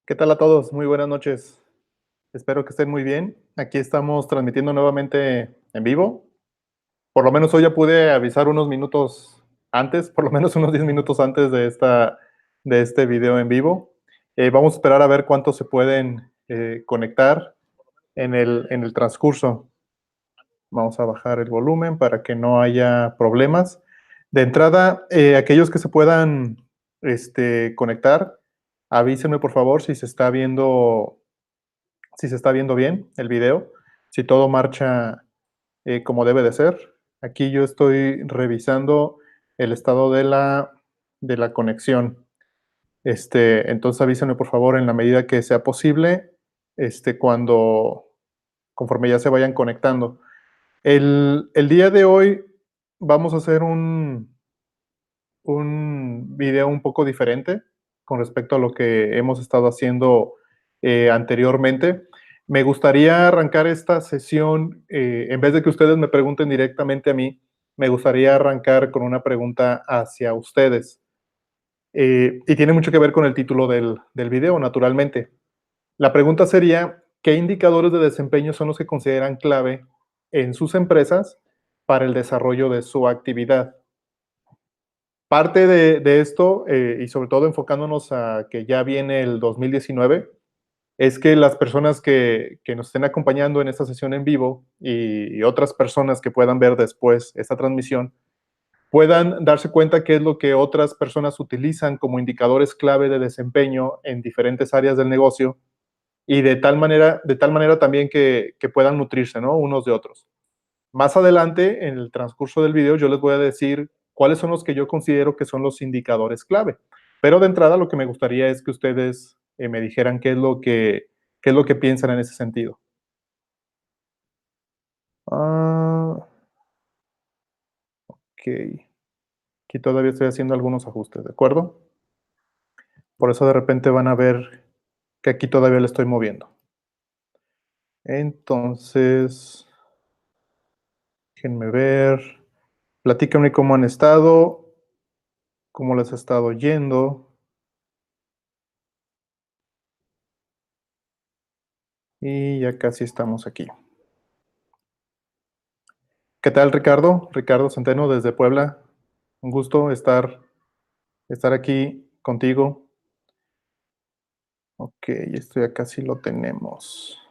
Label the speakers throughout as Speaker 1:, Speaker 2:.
Speaker 1: ¿Qué tal a todos? Muy buenas noches. Espero que estén muy bien. Aquí estamos transmitiendo nuevamente en vivo. Por lo menos hoy ya pude avisar unos minutos antes, por lo menos unos 10 minutos antes de este video en vivo. Vamos a esperar a ver cuántos se pueden conectar en el transcurso. Vamos a bajar el volumen para que no haya problemas. De entrada, aquellos que se puedan conectar, avísenme por favor si se está viendo bien el video, si todo marcha como debe de ser. Aquí yo estoy revisando el estado de la conexión. Entonces avísenme por favor en la medida que sea posible, conforme ya se vayan conectando. El día de hoy vamos a hacer un video un poco diferente con respecto a lo que hemos estado haciendo anteriormente. Me gustaría arrancar esta sesión, en vez de que ustedes me pregunten directamente a mí, me gustaría arrancar con una pregunta hacia ustedes. Y tiene mucho que ver con el título del video, naturalmente. La pregunta sería, ¿qué indicadores de desempeño son los que consideran clave en sus empresas para el desarrollo de su actividad? Parte de esto, y sobre todo enfocándonos a que ya viene el 2019, es que las personas que nos estén acompañando en esta sesión en vivo y otras personas que puedan ver después esta transmisión, puedan darse cuenta qué es lo que otras personas utilizan como indicadores clave de desempeño en diferentes áreas del negocio y de tal manera también que puedan nutrirse, ¿no? Unos de otros. Más adelante, en el transcurso del video, yo les voy a decir cuáles son los que yo considero que son los indicadores clave. Pero de entrada, lo que me gustaría es que ustedes me dijeran qué es lo que piensan en ese sentido. Ah, ok. Aquí todavía estoy haciendo algunos ajustes, ¿de acuerdo? Por eso de repente van a ver que aquí todavía le estoy moviendo. Entonces, déjenme ver. Platíquenme cómo han estado, cómo les ha estado yendo. Y ya casi estamos aquí. ¿Qué tal, Ricardo? Ricardo Centeno desde Puebla. Un gusto estar aquí contigo. Ok, esto ya casi lo tenemos.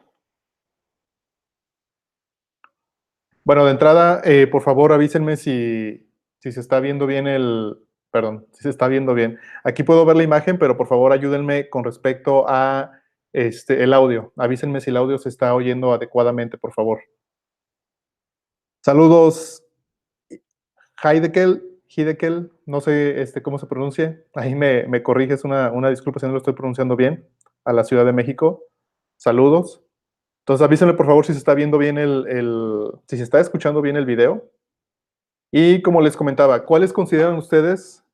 Speaker 1: Bueno, de entrada, por favor, avísenme si se está viendo bien perdón, si se está viendo bien. Aquí puedo ver la imagen, pero por favor ayúdenme con respecto a el audio. Avísenme si el audio se está oyendo adecuadamente, por favor. Saludos, Hidekel, no sé cómo se pronuncia. Ahí me corriges, una disculpa si no lo estoy pronunciando bien. A la Ciudad de México. Saludos. Entonces avísenme por favor si se está viendo bien si se está escuchando bien el video. Y como les comentaba, ¿cuáles consideran ustedes?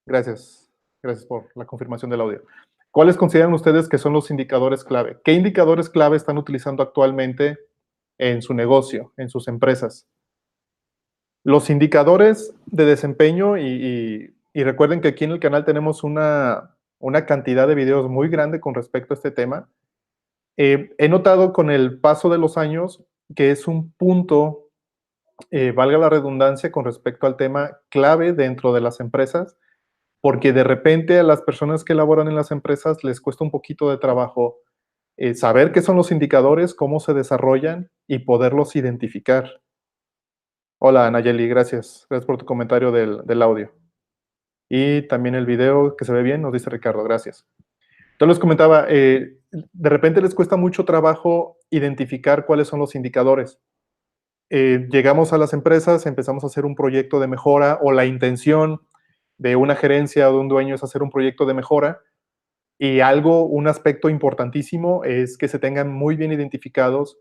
Speaker 1: Gracias, gracias por la confirmación del audio. ¿Cuáles consideran ustedes que son los indicadores clave? ¿Qué indicadores clave están utilizando actualmente en su negocio, en sus empresas? Los indicadores de desempeño, y recuerden que aquí en el canal tenemos una cantidad de videos muy grande con respecto a este tema. He notado con el paso de los años que es un punto, valga la redundancia, con respecto al tema clave dentro de las empresas, porque de repente a las personas que laboran en las empresas les cuesta un poquito de trabajo saber qué son los indicadores, cómo se desarrollan y poderlos identificar. Hola, Nayeli, gracias. Gracias por tu comentario del audio. Y también el video que se ve bien, nos dice Ricardo, gracias. Entonces les comentaba, de repente les cuesta mucho trabajo identificar cuáles son los indicadores. Llegamos a las empresas, empezamos a hacer un proyecto de mejora o la intención de una gerencia o de un dueño es hacer un proyecto de mejora y un aspecto importantísimo es que se tengan muy bien identificados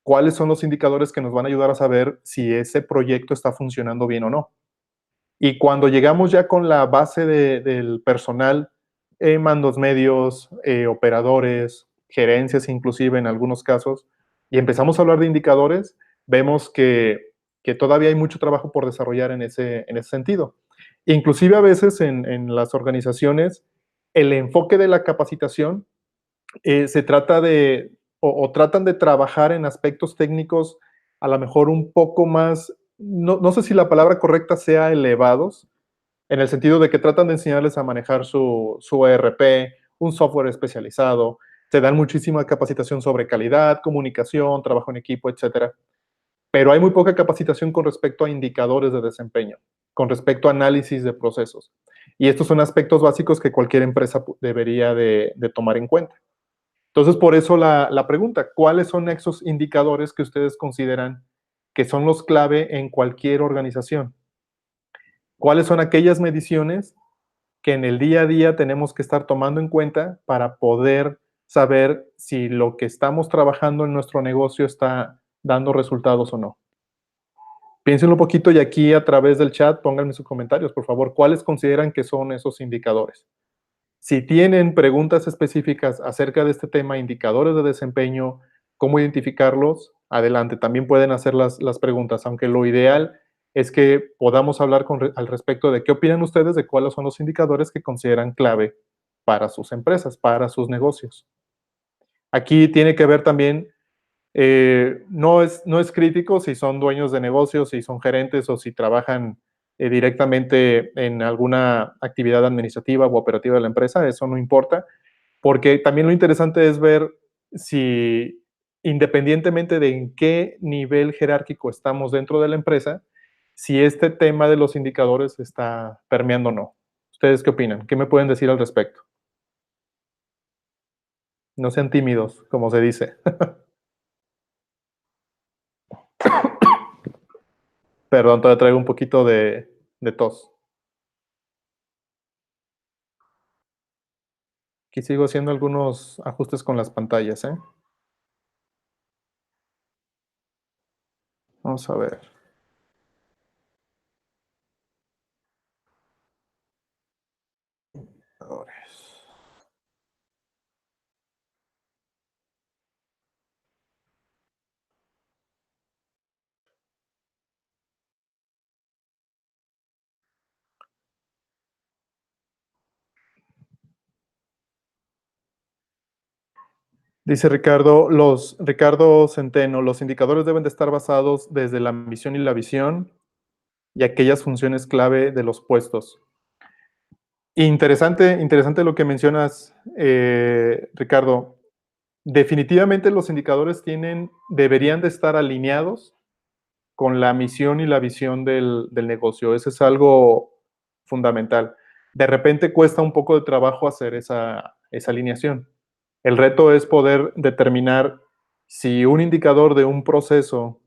Speaker 1: cuáles son los indicadores que nos van a ayudar a saber si ese proyecto está funcionando bien o no. Y cuando llegamos ya con la base del personal, mandos medios, operadores, gerencias inclusive en algunos casos, y empezamos a hablar de indicadores, vemos que todavía hay mucho trabajo por desarrollar en ese sentido. Inclusive a veces en las organizaciones, el enfoque de la capacitación se trata de, o tratan de trabajar en aspectos técnicos a lo mejor un poco más, no sé si la palabra correcta sea elevados, en el sentido de que tratan de enseñarles a manejar su ERP, un software especializado, te dan muchísima capacitación sobre calidad, comunicación, trabajo en equipo, etcétera. Pero hay muy poca capacitación con respecto a indicadores de desempeño, con respecto a análisis de procesos. Y estos son aspectos básicos que cualquier empresa debería de tomar en cuenta. Entonces, por eso la pregunta, ¿cuáles son esos indicadores que ustedes consideran que son los clave en cualquier organización? ¿Cuáles son aquellas mediciones que en el día a día tenemos que estar tomando en cuenta para poder saber si lo que estamos trabajando en nuestro negocio está dando resultados o no? Piénsenlo un poquito y aquí a través del chat pónganme sus comentarios, por favor. ¿Cuáles consideran que son esos indicadores? Si tienen preguntas específicas acerca de este tema, indicadores de desempeño, cómo identificarlos, adelante. También pueden hacer las preguntas, aunque lo ideal es que podamos hablar al respecto de qué opinan ustedes de cuáles son los indicadores que consideran clave para sus empresas, para sus negocios. Aquí tiene que ver también, no es crítico si son dueños de negocios, si son gerentes o si trabajan directamente en alguna actividad administrativa o operativa de la empresa, eso no importa, porque también lo interesante es ver si, independientemente de en qué nivel jerárquico estamos dentro de la empresa, si este tema de los indicadores está permeando o no. ¿Ustedes qué opinan? ¿Qué me pueden decir al respecto? No sean tímidos, como se dice. Perdón, todavía traigo un poquito de tos. Aquí sigo haciendo algunos ajustes con las pantallas, ¿eh? Vamos a ver. Dice Ricardo Centeno, los indicadores deben de estar basados desde la misión y la visión y aquellas funciones clave de los puestos. Interesante lo que mencionas, Ricardo. Definitivamente los indicadores deberían de estar alineados con la misión y la visión del negocio. Eso es algo fundamental. De repente cuesta un poco de trabajo hacer esa alineación. El reto es poder determinar si un indicador de un proceso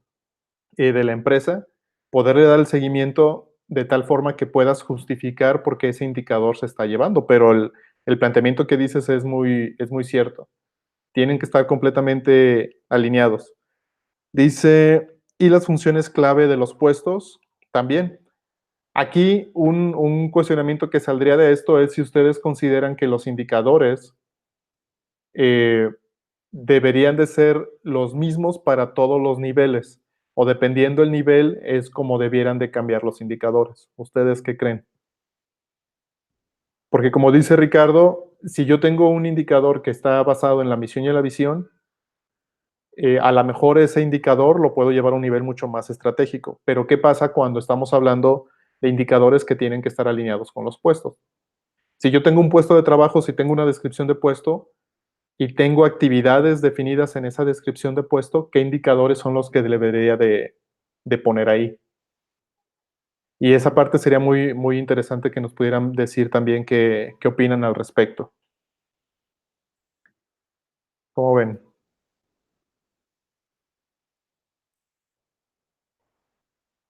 Speaker 1: de la empresa, poderle dar el seguimiento de tal forma que puedas justificar por qué ese indicador se está llevando. Pero el planteamiento que dices es muy cierto. Tienen que estar completamente alineados. Dice, y las funciones clave de los puestos también. Aquí un cuestionamiento que saldría de esto es si ustedes consideran que los indicadores eh, deberían de ser los mismos para todos los niveles, o dependiendo el nivel es como debieran de cambiar los indicadores. ¿Ustedes qué creen? Porque como dice Ricardo, si yo tengo un indicador que está basado en la misión y la visión, a lo mejor ese indicador lo puedo llevar a un nivel mucho más estratégico. Pero ¿qué pasa cuando estamos hablando de indicadores que tienen que estar alineados con los puestos? Si yo tengo un puesto de trabajo, si tengo una descripción de puesto, y tengo actividades definidas en esa descripción de puesto, ¿qué indicadores son los que debería de poner ahí? Y esa parte sería muy, muy interesante que nos pudieran decir también qué opinan al respecto. ¿Cómo ven?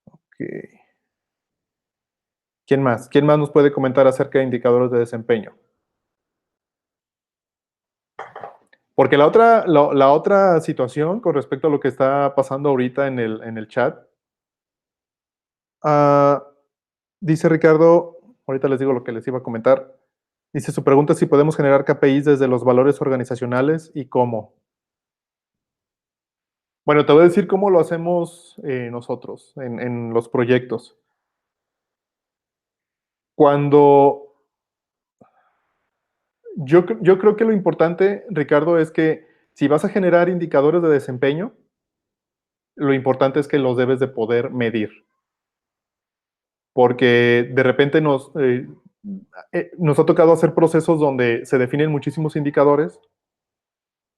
Speaker 1: Ok. ¿Quién más? ¿Quién más nos puede comentar acerca de indicadores de desempeño? Porque la otra situación con respecto a lo que está pasando ahorita en el chat, ah, dice Ricardo, ahorita les digo lo que les iba a comentar. Dice, su pregunta es si podemos generar KPIs desde los valores organizacionales y cómo. Bueno, te voy a decir cómo lo hacemos nosotros en los proyectos. Cuando Yo creo que lo importante, Ricardo, es que si vas a generar indicadores de desempeño, lo importante es que los debes de poder medir. Porque de repente nos ha tocado hacer procesos donde se definen muchísimos indicadores,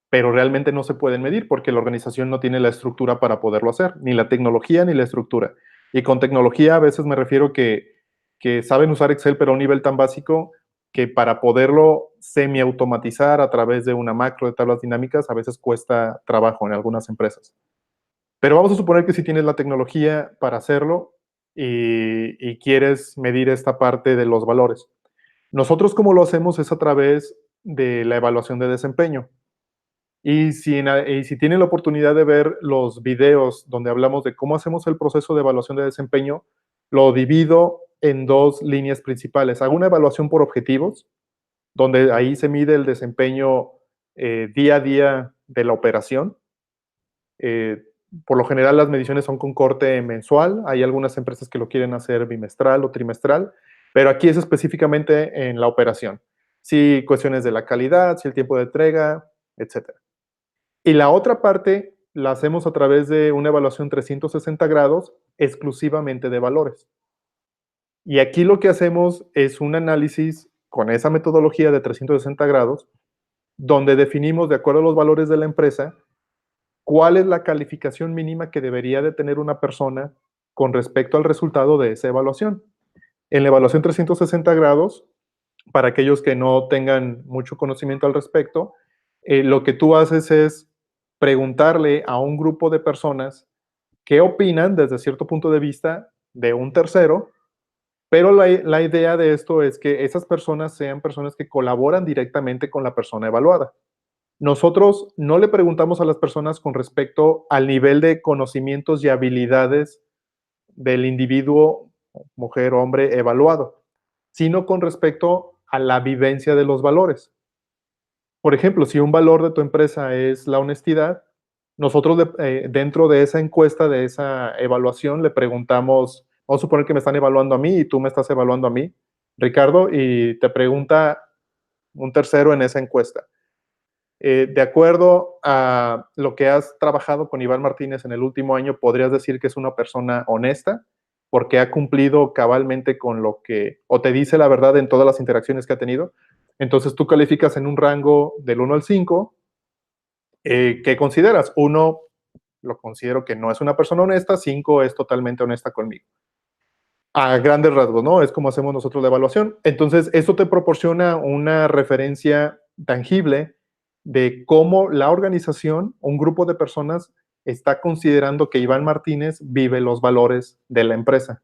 Speaker 1: pero realmente no se pueden medir porque la organización no tiene la estructura para poderlo hacer, ni la tecnología ni la estructura. Y con tecnología a veces me refiero que saben usar Excel, pero a un nivel tan básico que para poderlo semi-automatizar a través de una macro de tablas dinámicas a veces cuesta trabajo en algunas empresas. Pero vamos a suponer que si tienes la tecnología para hacerlo y quieres medir esta parte de los valores. Nosotros como lo hacemos es a través de la evaluación de desempeño. Y si tienen la oportunidad de ver los videos donde hablamos de cómo hacemos el proceso de evaluación de desempeño, lo divido en dos líneas principales. Hago una evaluación por objetivos, donde ahí se mide el desempeño día a día de la operación. Por lo general las mediciones son con corte mensual. Hay algunas empresas que lo quieren hacer bimestral o trimestral, pero aquí es específicamente en la operación. Si cuestiones de la calidad, si el tiempo de entrega, etcétera. Y la otra parte la hacemos a través de una evaluación 360 grados exclusivamente de valores. Y aquí lo que hacemos es un análisis con esa metodología de 360 grados, donde definimos, de acuerdo a los valores de la empresa, cuál es la calificación mínima que debería de tener una persona con respecto al resultado de esa evaluación. En la evaluación 360 grados, para aquellos que no tengan mucho conocimiento al respecto, lo que tú haces es preguntarle a un grupo de personas qué opinan desde cierto punto de vista de un tercero, pero la idea de esto es que esas personas sean personas que colaboran directamente con la persona evaluada. Nosotros no le preguntamos a las personas con respecto al nivel de conocimientos y habilidades del individuo, mujer, hombre, evaluado, sino con respecto a la vivencia de los valores. Por ejemplo, si un valor de tu empresa es la honestidad, nosotros dentro de esa encuesta, de esa evaluación, le preguntamos, vamos a suponer que me están evaluando a mí y tú me estás evaluando a mí, Ricardo, y te pregunta un tercero en esa encuesta. De acuerdo a lo que has trabajado con Iván Martínez en el último año, ¿podrías decir que es una persona honesta? Porque ha cumplido cabalmente con lo que, o te dice la verdad en todas las interacciones que ha tenido. Entonces tú calificas en un rango del 1 al 5. ¿Qué consideras? 1 lo considero que no es una persona honesta, 5 es totalmente honesta conmigo. A grandes rasgos, ¿no? Es como hacemos nosotros la evaluación. Entonces, esto te proporciona una referencia tangible de cómo la organización, un grupo de personas, está considerando que Iván Martínez vive los valores de la empresa.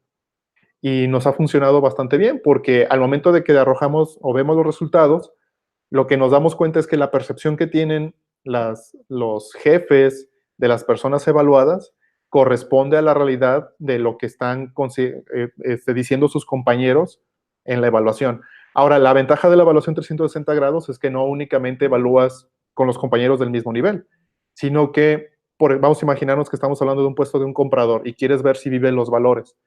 Speaker 1: Y nos ha funcionado bastante bien porque al momento de que arrojamos o vemos los resultados, lo que nos damos cuenta es que la percepción que tienen los jefes de las personas evaluadas corresponde a la realidad de lo que están diciendo sus compañeros en la evaluación. Ahora, la ventaja de la evaluación 360 grados es que no únicamente evalúas con los compañeros del mismo nivel, sino que, vamos a imaginarnos que estamos hablando de un puesto de un comprador y quieres ver si viven los valores.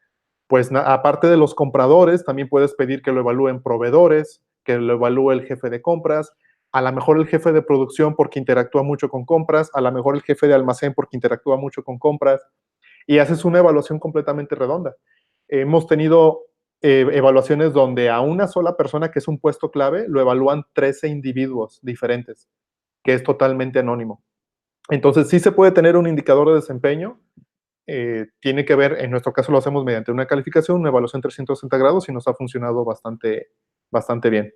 Speaker 1: Pues aparte de los compradores, también puedes pedir que lo evalúen proveedores, que lo evalúe el jefe de compras, a lo mejor el jefe de producción porque interactúa mucho con compras, a lo mejor el jefe de almacén porque interactúa mucho con compras, y haces una evaluación completamente redonda. Hemos tenido evaluaciones donde a una sola persona, que es un puesto clave, lo evalúan 13 individuos diferentes, que es totalmente anónimo. Entonces, sí se puede tener un indicador de desempeño, tiene que ver, en nuestro caso lo hacemos mediante una calificación, una evaluación 360 grados y nos ha funcionado bastante bien.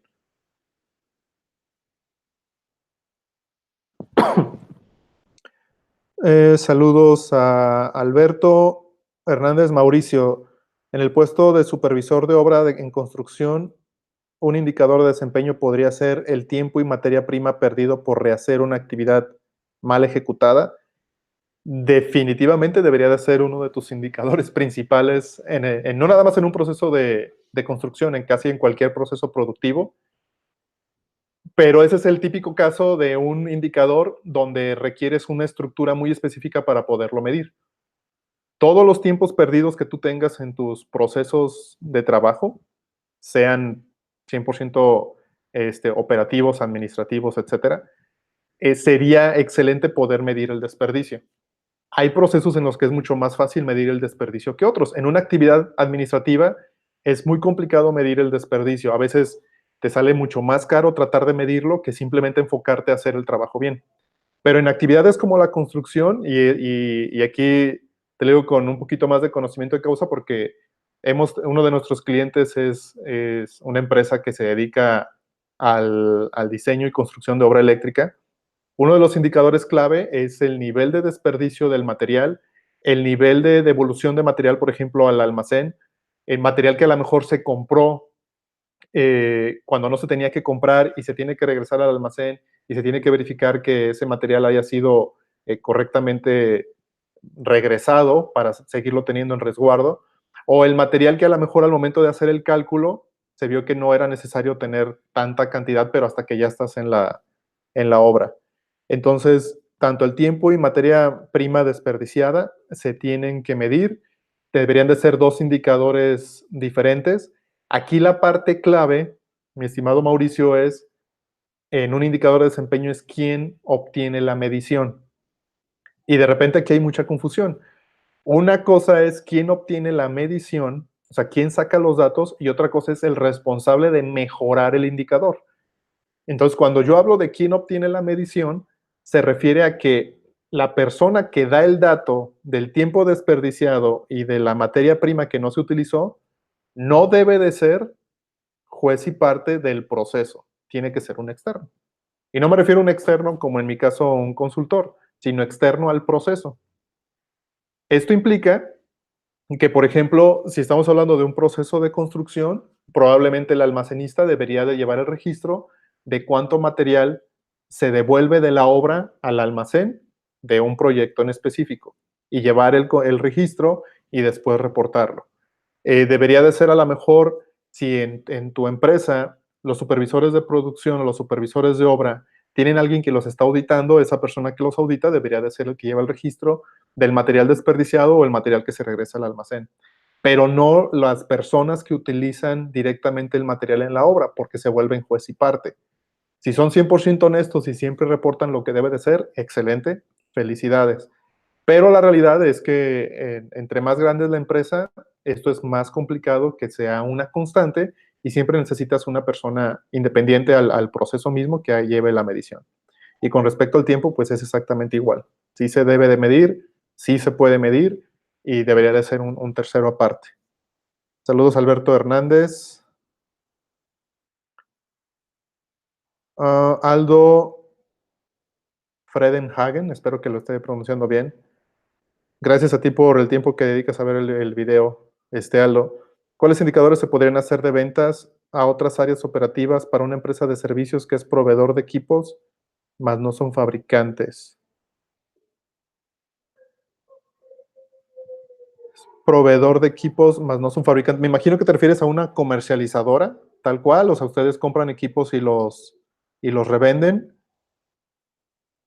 Speaker 1: Saludos a Alberto Hernández Mauricio. En el puesto de supervisor de obra en construcción, un indicador de desempeño podría ser el tiempo y materia prima perdido por rehacer una actividad mal ejecutada. Definitivamente debería de ser uno de tus indicadores principales, no nada más en un proceso de construcción, en casi en cualquier proceso productivo, pero ese es el típico caso de un indicador donde requieres una estructura muy específica para poderlo medir. Todos los tiempos perdidos que tú tengas en tus procesos de trabajo, sean 100% operativos, administrativos, etcétera, sería excelente poder medir el desperdicio. Hay procesos en los que es mucho más fácil medir el desperdicio que otros. En una actividad administrativa es muy complicado medir el desperdicio. A veces te sale mucho más caro tratar de medirlo que simplemente enfocarte a hacer el trabajo bien. Pero en actividades como la construcción, y aquí te digo con un poquito más de conocimiento de causa, porque uno de nuestros clientes es una empresa que se dedica al diseño y construcción de obra eléctrica. Uno de los indicadores clave es el nivel de desperdicio del material, el nivel de devolución de material, por ejemplo, al almacén, el material que a lo mejor se compró cuando no se tenía que comprar y se tiene que regresar al almacén y se tiene que verificar que ese material haya sido correctamente regresado para seguirlo teniendo en resguardo, o el material que a lo mejor al momento de hacer el cálculo se vio que no era necesario tener tanta cantidad, pero hasta que ya estás en la obra. Entonces, tanto el tiempo y materia prima desperdiciada se tienen que medir. Deberían de ser dos indicadores diferentes. Aquí la parte clave, mi estimado Mauricio, es en un indicador de desempeño es quién obtiene la medición. Y de repente aquí hay mucha confusión. Una cosa es quién obtiene la medición, o sea, quién saca los datos, y otra cosa es el responsable de mejorar el indicador. Entonces, cuando yo hablo de quién obtiene la medición, se refiere a que la persona que da el dato del tiempo desperdiciado y de la materia prima que no se utilizó, no debe de ser juez y parte del proceso. Tiene que ser un externo. Y no me refiero a un externo como en mi caso un consultor, sino externo al proceso. Esto implica que, por ejemplo, si estamos hablando de un proceso de construcción, probablemente el almacenista debería de llevar el registro de cuánto material se devuelve de la obra al almacén de un proyecto en específico y llevar el registro y después reportarlo. Debería de ser a lo mejor, si en tu empresa los supervisores de producción o los supervisores de obra tienen alguien que los está auditando, esa persona que los audita debería de ser el que lleva el registro del material desperdiciado o el material que se regresa al almacén. Pero no las personas que utilizan directamente el material en la obra, porque se vuelven juez y parte. Si son 100% honestos y siempre reportan lo que debe de ser, excelente, felicidades. Pero la realidad es que entre más grande es la empresa, esto es más complicado que sea una constante y siempre necesitas una persona independiente al proceso mismo que lleve la medición. Y con respecto al tiempo, pues es exactamente igual. Sí se debe de medir, sí se puede medir y debería de ser un tercero aparte. Saludos, Alberto Hernández. Aldo Fredenhagen, espero que lo esté pronunciando bien. Gracias a ti por el tiempo que dedicas a ver el video, Aldo. ¿Cuáles indicadores se podrían hacer de ventas a otras áreas operativas para una empresa de servicios que es proveedor de equipos, más no son fabricantes? Proveedor de equipos, más no son fabricantes. Me imagino que te refieres a una comercializadora, tal cual. O sea, ustedes compran equipos y los revenden.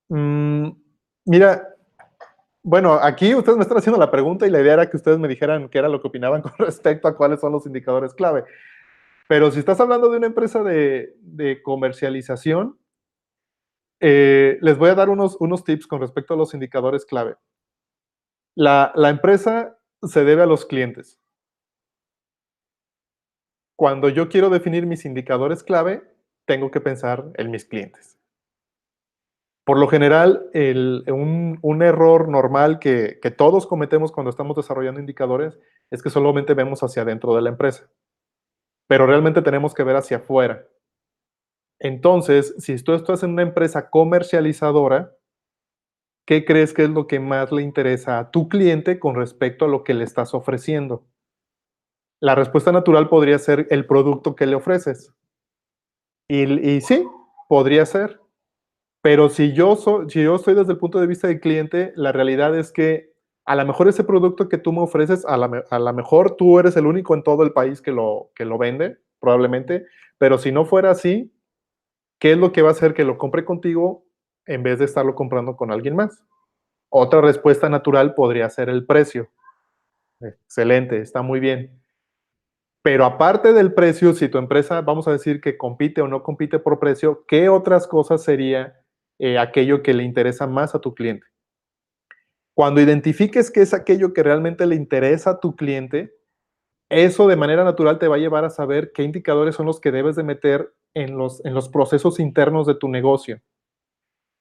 Speaker 1: Mm, mira, bueno, aquí ustedes me están haciendo la pregunta y la idea era que ustedes me dijeran qué era lo que opinaban con respecto a cuáles son los indicadores clave. Pero si estás hablando de una empresa de comercialización, les voy a dar unos tips con respecto a los indicadores clave. La empresa se debe a los clientes. Cuando yo quiero definir mis indicadores clave, tengo que pensar en mis clientes. Por lo general, un error normal que todos cometemos cuando estamos desarrollando indicadores es que solamente vemos hacia adentro de la empresa, pero realmente tenemos que ver hacia afuera. Entonces, si tú estás en una empresa comercializadora, ¿qué crees que es lo que más le interesa a tu cliente con respecto a lo que le estás ofreciendo? La respuesta natural podría ser el producto que le ofreces. Y sí, podría ser. Pero si yo estoy desde el punto de vista del cliente, la realidad es que a lo mejor ese producto que tú me ofreces, a lo mejor tú eres el único en todo el país que lo vende, probablemente, pero si no fuera así, ¿qué es lo que va a hacer que lo compre contigo en vez de estarlo comprando con alguien más? Otra respuesta natural podría ser el precio. Excelente, está muy bien. Pero aparte del precio, si tu empresa, vamos a decir que compite o no compite por precio, ¿qué otras cosas sería aquello que le interesa más a tu cliente? Cuando identifiques qué es aquello que realmente le interesa a tu cliente, eso de manera natural te va a llevar a saber qué indicadores son los que debes de meter en los procesos internos de tu negocio.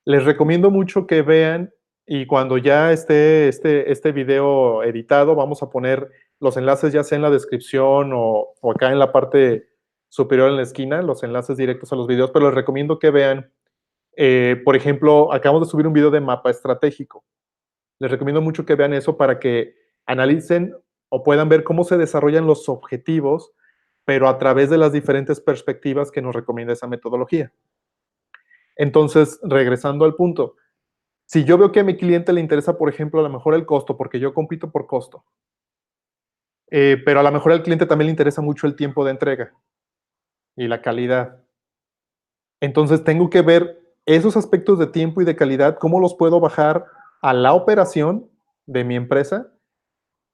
Speaker 1: Les recomiendo mucho que vean y cuando ya esté este video editado, vamos a poner los enlaces ya sea en la descripción o acá en la parte superior en la esquina, los enlaces directos a los videos, pero les recomiendo que vean, por ejemplo, acabamos de subir un video de mapa estratégico. Les recomiendo mucho que vean eso para que analicen o puedan ver cómo se desarrollan los objetivos, pero a través de las diferentes perspectivas que nos recomienda esa metodología. Entonces, regresando al punto, si yo veo que a mi cliente le interesa, por ejemplo, a lo mejor el costo, porque yo compito por costo, pero a lo mejor al cliente también le interesa mucho el tiempo de entrega y la calidad. Entonces, tengo que ver esos aspectos de tiempo y de calidad, cómo los puedo bajar a la operación de mi empresa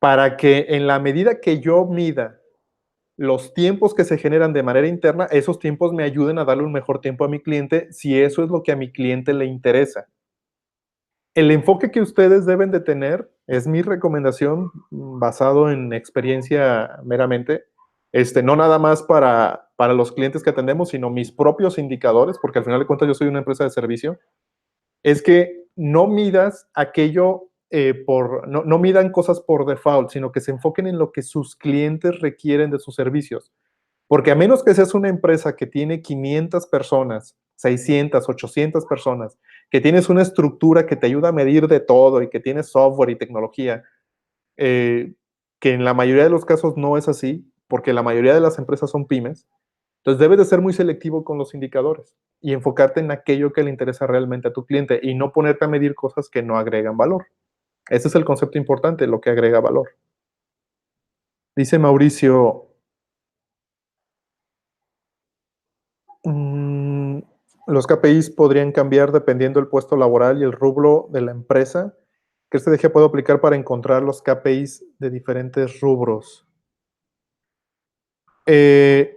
Speaker 1: para que en la medida que yo mida los tiempos que se generan de manera interna, esos tiempos me ayuden a darle un mejor tiempo a mi cliente si eso es lo que a mi cliente le interesa. El enfoque que ustedes deben de tener, es mi recomendación basado en experiencia meramente, no nada más para los clientes que atendemos, sino mis propios indicadores, porque al final de cuentas yo soy una empresa de servicio, es que no midas aquello no midan cosas por default, sino que se enfoquen en lo que sus clientes requieren de sus servicios. Porque a menos que seas una empresa que tiene 500 personas, 600, 800 personas, que tienes una estructura que te ayuda a medir de todo y que tienes software y tecnología, que en la mayoría de los casos no es así, porque la mayoría de las empresas son pymes, entonces debes de ser muy selectivo con los indicadores y enfocarte en aquello que le interesa realmente a tu cliente y no ponerte a medir cosas que no agregan valor. Ese es el concepto importante, lo que agrega valor. Dice Mauricio, mm, los KPIs podrían cambiar dependiendo del puesto laboral y el rubro de la empresa. ¿Qué estrategia puedo aplicar para encontrar los KPIs de diferentes rubros? Eh,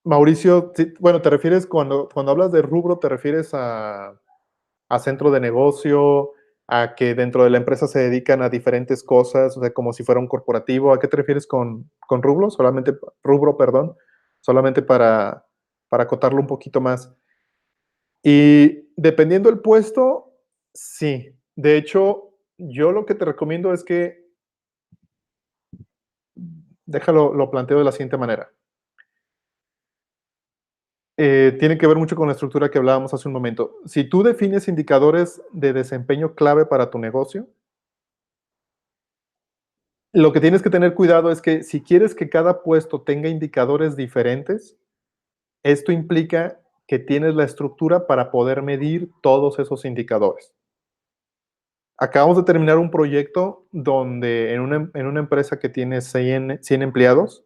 Speaker 1: Mauricio, bueno, ¿te refieres cuando hablas de rubro, te refieres a centro de negocio, a que dentro de la empresa se dedican a diferentes cosas, o sea, como si fuera un corporativo? ¿A qué te refieres con rubro? Rubro, perdón, solamente para acotarlo un poquito más. Y dependiendo del puesto, sí. De hecho, yo lo que te recomiendo es que, déjalo, lo planteo de la siguiente manera. Tiene que ver mucho con la estructura que hablábamos hace un momento. Si tú defines indicadores de desempeño clave para tu negocio, lo que tienes que tener cuidado es que si quieres que cada puesto tenga indicadores diferentes, esto implica que tienes la estructura para poder medir todos esos indicadores. Acabamos de terminar un proyecto donde en una empresa que tiene 100 empleados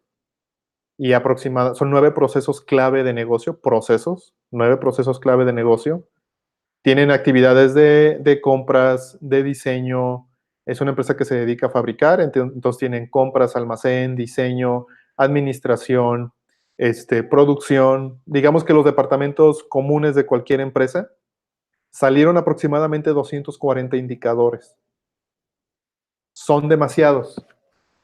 Speaker 1: y son 9 procesos clave de negocio, 9 procesos clave de negocio. Tienen actividades de compras, de diseño. Es una empresa que se dedica a fabricar, entonces tienen compras, almacén, diseño, administración, producción. Digamos que los departamentos comunes de cualquier empresa salieron aproximadamente 240 indicadores. Son demasiados.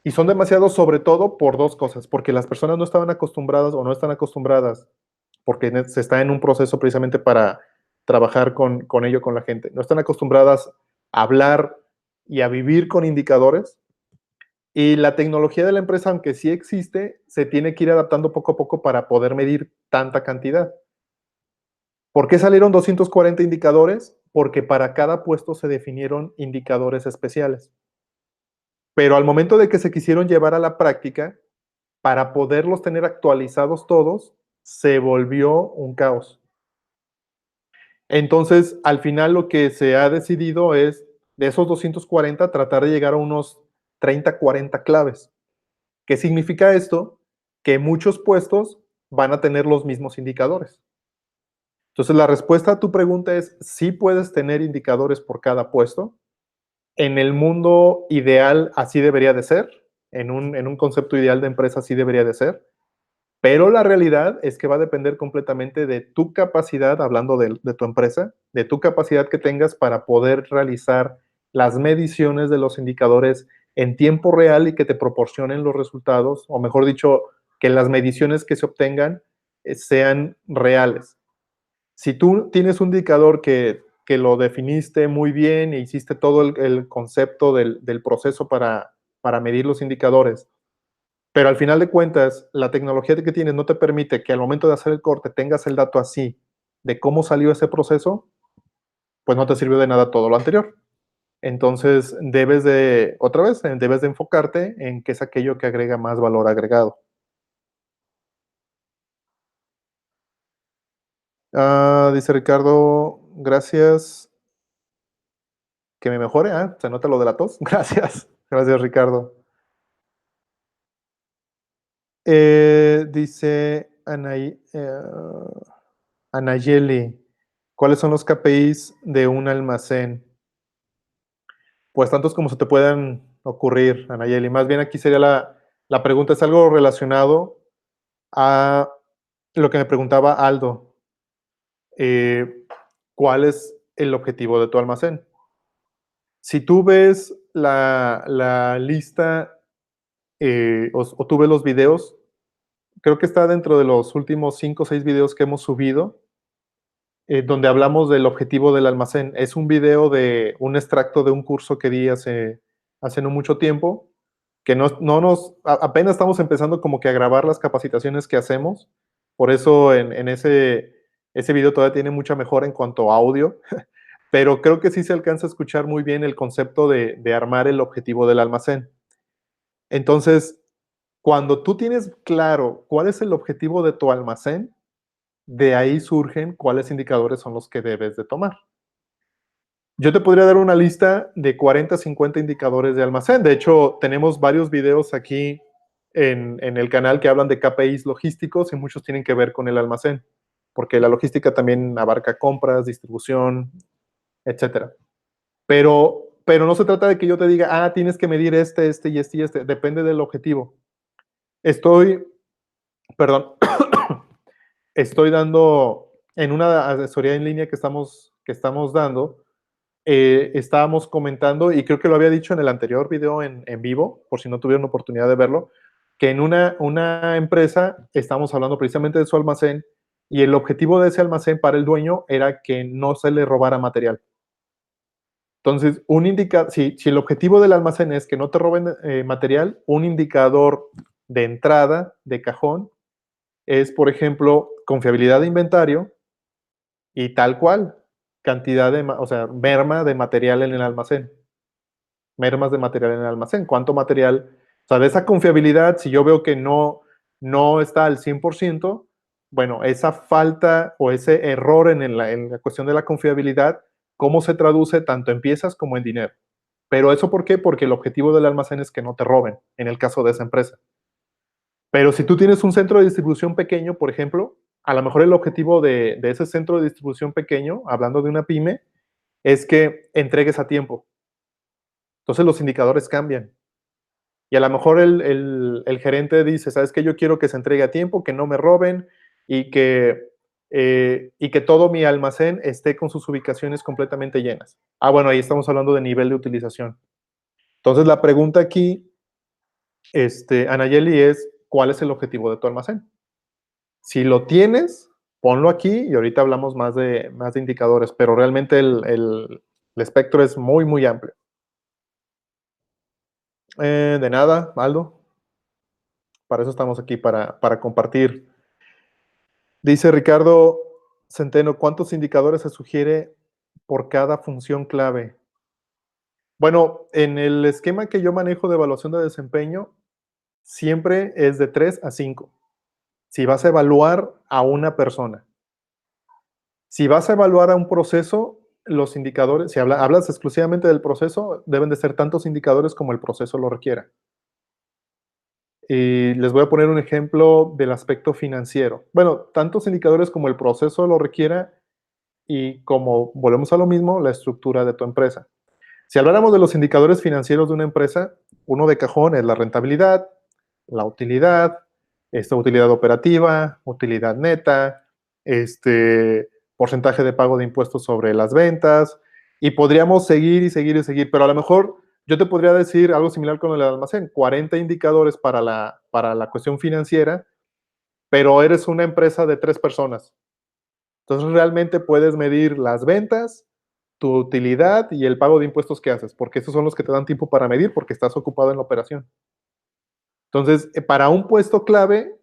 Speaker 1: Y son demasiados sobre todo por dos cosas, porque las personas no estaban acostumbradas o no están acostumbradas, porque se está en un proceso precisamente para trabajar con ello, con la gente. No están acostumbradas a hablar y a vivir con indicadores. Y la tecnología de la empresa, aunque sí existe, se tiene que ir adaptando poco a poco para poder medir tanta cantidad. ¿Por qué salieron 240 indicadores? Porque para cada puesto se definieron indicadores especiales. Pero al momento de que se quisieron llevar a la práctica, para poderlos tener actualizados todos, se volvió un caos. Entonces, al final lo que se ha decidido es, de esos 240, tratar de llegar a unos 30, 40 claves. ¿Qué significa esto? Que muchos puestos van a tener los mismos indicadores. Entonces, la respuesta a tu pregunta es, sí puedes tener indicadores por cada puesto. En el mundo ideal así debería de ser. En un concepto ideal de empresa así debería de ser. Pero la realidad es que va a depender completamente de tu capacidad, hablando de tu empresa, de tu capacidad que tengas para poder realizar las mediciones de los indicadores en tiempo real y que te proporcionen los resultados, o mejor dicho, que las mediciones que se obtengan sean reales. Si tú tienes un indicador que lo definiste muy bien e hiciste todo el concepto del proceso para medir los indicadores, pero al final de cuentas, la tecnología que tienes no te permite que al momento de hacer el corte tengas el dato así de cómo salió ese proceso, pues no te sirvió de nada todo lo anterior. Entonces, otra vez, debes de enfocarte en qué es aquello que agrega más valor agregado. Dice Ricardo, gracias, que me mejore. Se nota lo de la tos. Gracias, gracias Ricardo. Dice Anayeli, ¿cuáles son los KPIs de un almacén? Pues tantos como se te puedan ocurrir, Anayeli. Más bien aquí sería la pregunta, es algo relacionado a lo que me preguntaba Aldo. ¿Cuál es el objetivo de tu almacén? Si tú ves la lista o tú ves los videos, creo que está dentro de los últimos 5 o 6 videos que hemos subido, donde hablamos del objetivo del almacén. Es un video de un extracto de un curso que di hace no mucho tiempo, que apenas estamos empezando como que a grabar las capacitaciones que hacemos. Por eso en ese video todavía tiene mucha mejora en cuanto a audio, pero creo que sí se alcanza a escuchar muy bien el concepto de armar el objetivo del almacén. Entonces, cuando tú tienes claro cuál es el objetivo de tu almacén, de ahí surgen cuáles indicadores son los que debes de tomar. Yo te podría dar una lista de 40, 50 indicadores de almacén. De hecho, tenemos varios videos aquí en el canal que hablan de KPIs logísticos y muchos tienen que ver con el almacén, porque la logística también abarca compras, distribución, etcétera. Pero no se trata de que yo te diga, tienes que medir este y este y este. Depende del objetivo. Perdón, estoy dando en una asesoría en línea que estamos dando, estábamos comentando, y creo que lo había dicho en el anterior video en vivo, por si no tuvieron oportunidad de verlo, que en una empresa estamos hablando precisamente de su almacén, y el objetivo de ese almacén para el dueño era que no se le robara material. Entonces, si el objetivo del almacén es que no te roben material, un indicador de entrada, de cajón, es, por ejemplo, confiabilidad de inventario y tal cual, merma de material en el almacén. Mermas de material en el almacén. ¿Cuánto material? O sea, de esa confiabilidad, si yo veo que no está al 100%, bueno, esa falta o ese error en la cuestión de la confiabilidad, ¿cómo se traduce tanto en piezas como en dinero? Pero ¿eso por qué? Porque el objetivo del almacén es que no te roben, en el caso de esa empresa. Pero si tú tienes un centro de distribución pequeño, por ejemplo, a lo mejor el objetivo de ese centro de distribución pequeño, hablando de una pyme, es que entregues a tiempo. Entonces los indicadores cambian. Y a lo mejor el gerente dice, ¿sabes qué? Yo quiero que se entregue a tiempo, que no me roben y que todo mi almacén esté con sus ubicaciones completamente llenas. Bueno, ahí estamos hablando de nivel de utilización. Entonces la pregunta aquí, Anayeli, es, ¿cuál es el objetivo de tu almacén? Si lo tienes, ponlo aquí y ahorita hablamos más de indicadores, pero realmente el espectro es muy, muy amplio. De nada, Aldo. Para eso estamos aquí, para compartir. Dice Ricardo Centeno, ¿cuántos indicadores se sugiere por cada función clave? Bueno, en el esquema que yo manejo de evaluación de desempeño, siempre es de 3 a 5. Si vas a evaluar a una persona. Si vas a evaluar a un proceso, los indicadores, si hablas exclusivamente del proceso, deben de ser tantos indicadores como el proceso lo requiera. Y les voy a poner un ejemplo del aspecto financiero. Bueno, tantos indicadores como el proceso lo requiera y como volvemos a lo mismo, la estructura de tu empresa. Si habláramos de los indicadores financieros de una empresa, uno de cajón es la rentabilidad, la utilidad, utilidad operativa, utilidad neta, porcentaje de pago de impuestos sobre las ventas, y podríamos seguir y seguir y seguir, pero a lo mejor yo te podría decir algo similar con el almacén, 40 indicadores para la cuestión financiera, pero eres una empresa de 3 personas. Entonces realmente puedes medir las ventas, tu utilidad y el pago de impuestos que haces, porque esos son los que te dan tiempo para medir porque estás ocupado en la operación. Entonces, para un puesto clave,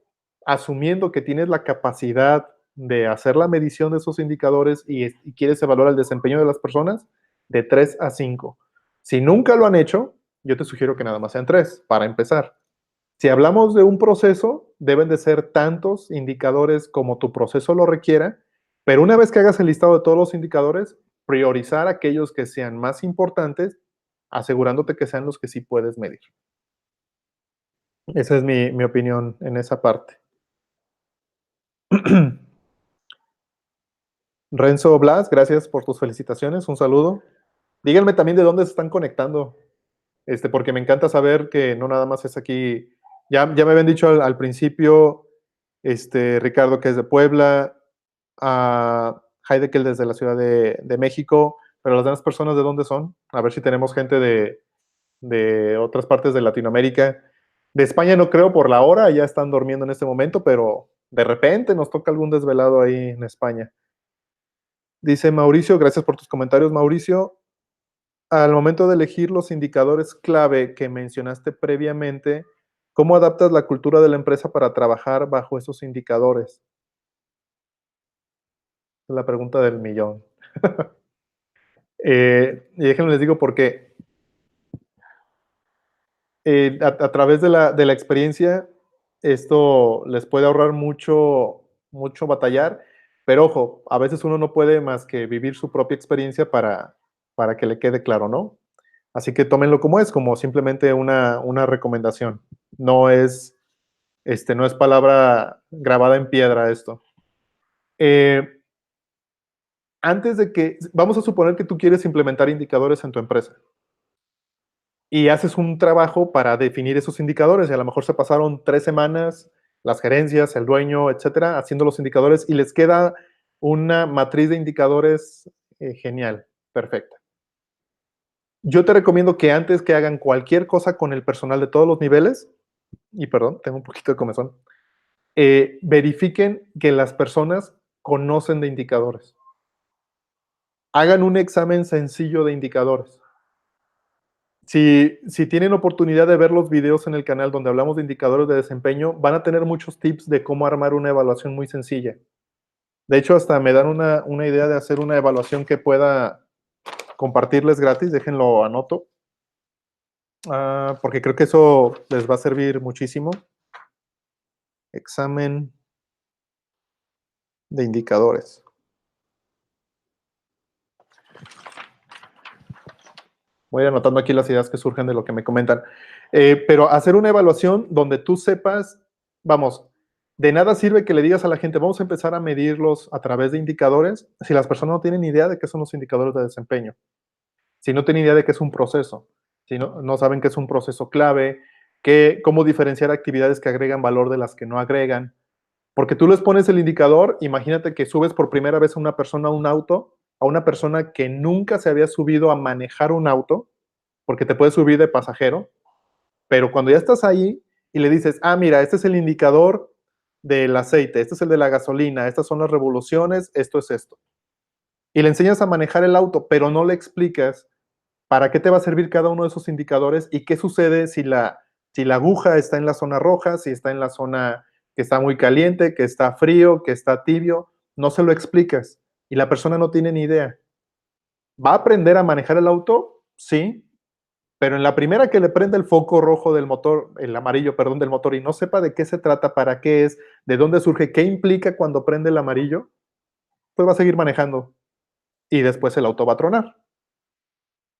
Speaker 1: asumiendo que tienes la capacidad de hacer la medición de esos indicadores y quieres evaluar el desempeño de las personas, de 3 a 5. Si nunca lo han hecho, yo te sugiero que nada más sean 3 para empezar. Si hablamos de un proceso, deben de ser tantos indicadores como tu proceso lo requiera, pero una vez que hagas el listado de todos los indicadores, priorizar aquellos que sean más importantes, asegurándote que sean los que sí puedes medir. Esa es mi opinión en esa parte. Renzo Blas, gracias por tus felicitaciones, un saludo. Díganme también de dónde se están conectando, porque me encanta saber que no nada más es aquí. Ya me habían dicho al principio, Ricardo, que es de Puebla, a Heidekel desde la Ciudad de México, pero las demás personas, ¿de dónde son? A ver si tenemos gente de otras partes de Latinoamérica. De España no creo por la hora, ya están durmiendo en este momento, pero de repente nos toca algún desvelado ahí en España. Dice Mauricio, gracias por tus comentarios, Mauricio. Al momento de elegir los indicadores clave que mencionaste previamente, ¿cómo adaptas la cultura de la empresa para trabajar bajo esos indicadores? Es la pregunta del millón. Y déjenme les digo por qué. A través de la experiencia, esto les puede ahorrar mucho batallar, pero ojo, a veces uno no puede más que vivir su propia experiencia para que le quede claro, ¿no? Así que tómenlo como es, como simplemente una recomendación. No es, no es palabra grabada en piedra esto. Antes de que, vamos a suponer que tú quieres implementar indicadores en tu empresa y haces un trabajo para definir esos indicadores y a lo mejor se pasaron 3 semanas, las gerencias, el dueño, etcétera, haciendo los indicadores y les queda una matriz de indicadores genial, perfecta. Yo te recomiendo que antes que hagan cualquier cosa con el personal de todos los niveles, y perdón, tengo un poquito de comezón, verifiquen que las personas conocen de indicadores. Hagan un examen sencillo de indicadores. Si tienen oportunidad de ver los videos en el canal donde hablamos de indicadores de desempeño, van a tener muchos tips de cómo armar una evaluación muy sencilla. De hecho, hasta me dan una idea de hacer una evaluación que pueda compartirles gratis. Déjenlo anoto. Porque creo que eso les va a servir muchísimo. Examen de indicadores. Voy anotando aquí las ideas que surgen de lo que me comentan. Pero hacer una evaluación donde tú sepas, vamos, de nada sirve que le digas a la gente, vamos a empezar a medirlos a través de indicadores, si las personas no tienen idea de qué son los indicadores de desempeño, si no tienen idea de qué es un proceso, si no saben qué es un proceso clave, cómo diferenciar actividades que agregan valor de las que no agregan. Porque tú les pones el indicador, imagínate que subes por primera vez a una persona a un auto, a una persona que nunca se había subido a manejar un auto, porque te puedes subir de pasajero, pero cuando ya estás ahí y le dices, mira, este es el indicador del aceite, este es el de la gasolina, estas son las revoluciones, esto es esto. Y le enseñas a manejar el auto, pero no le explicas para qué te va a servir cada uno de esos indicadores y qué sucede si la aguja está en la zona roja, si está en la zona que está muy caliente, que está frío, que está tibio, no se lo explicas y la persona no tiene ni idea. ¿Va a aprender a manejar el auto? Sí, pero en la primera que le prenda el foco rojo del motor, el amarillo, perdón, del motor y no sepa de qué se trata, para qué es, de dónde surge, qué implica cuando prende el amarillo, pues va a seguir manejando y después el auto va a tronar.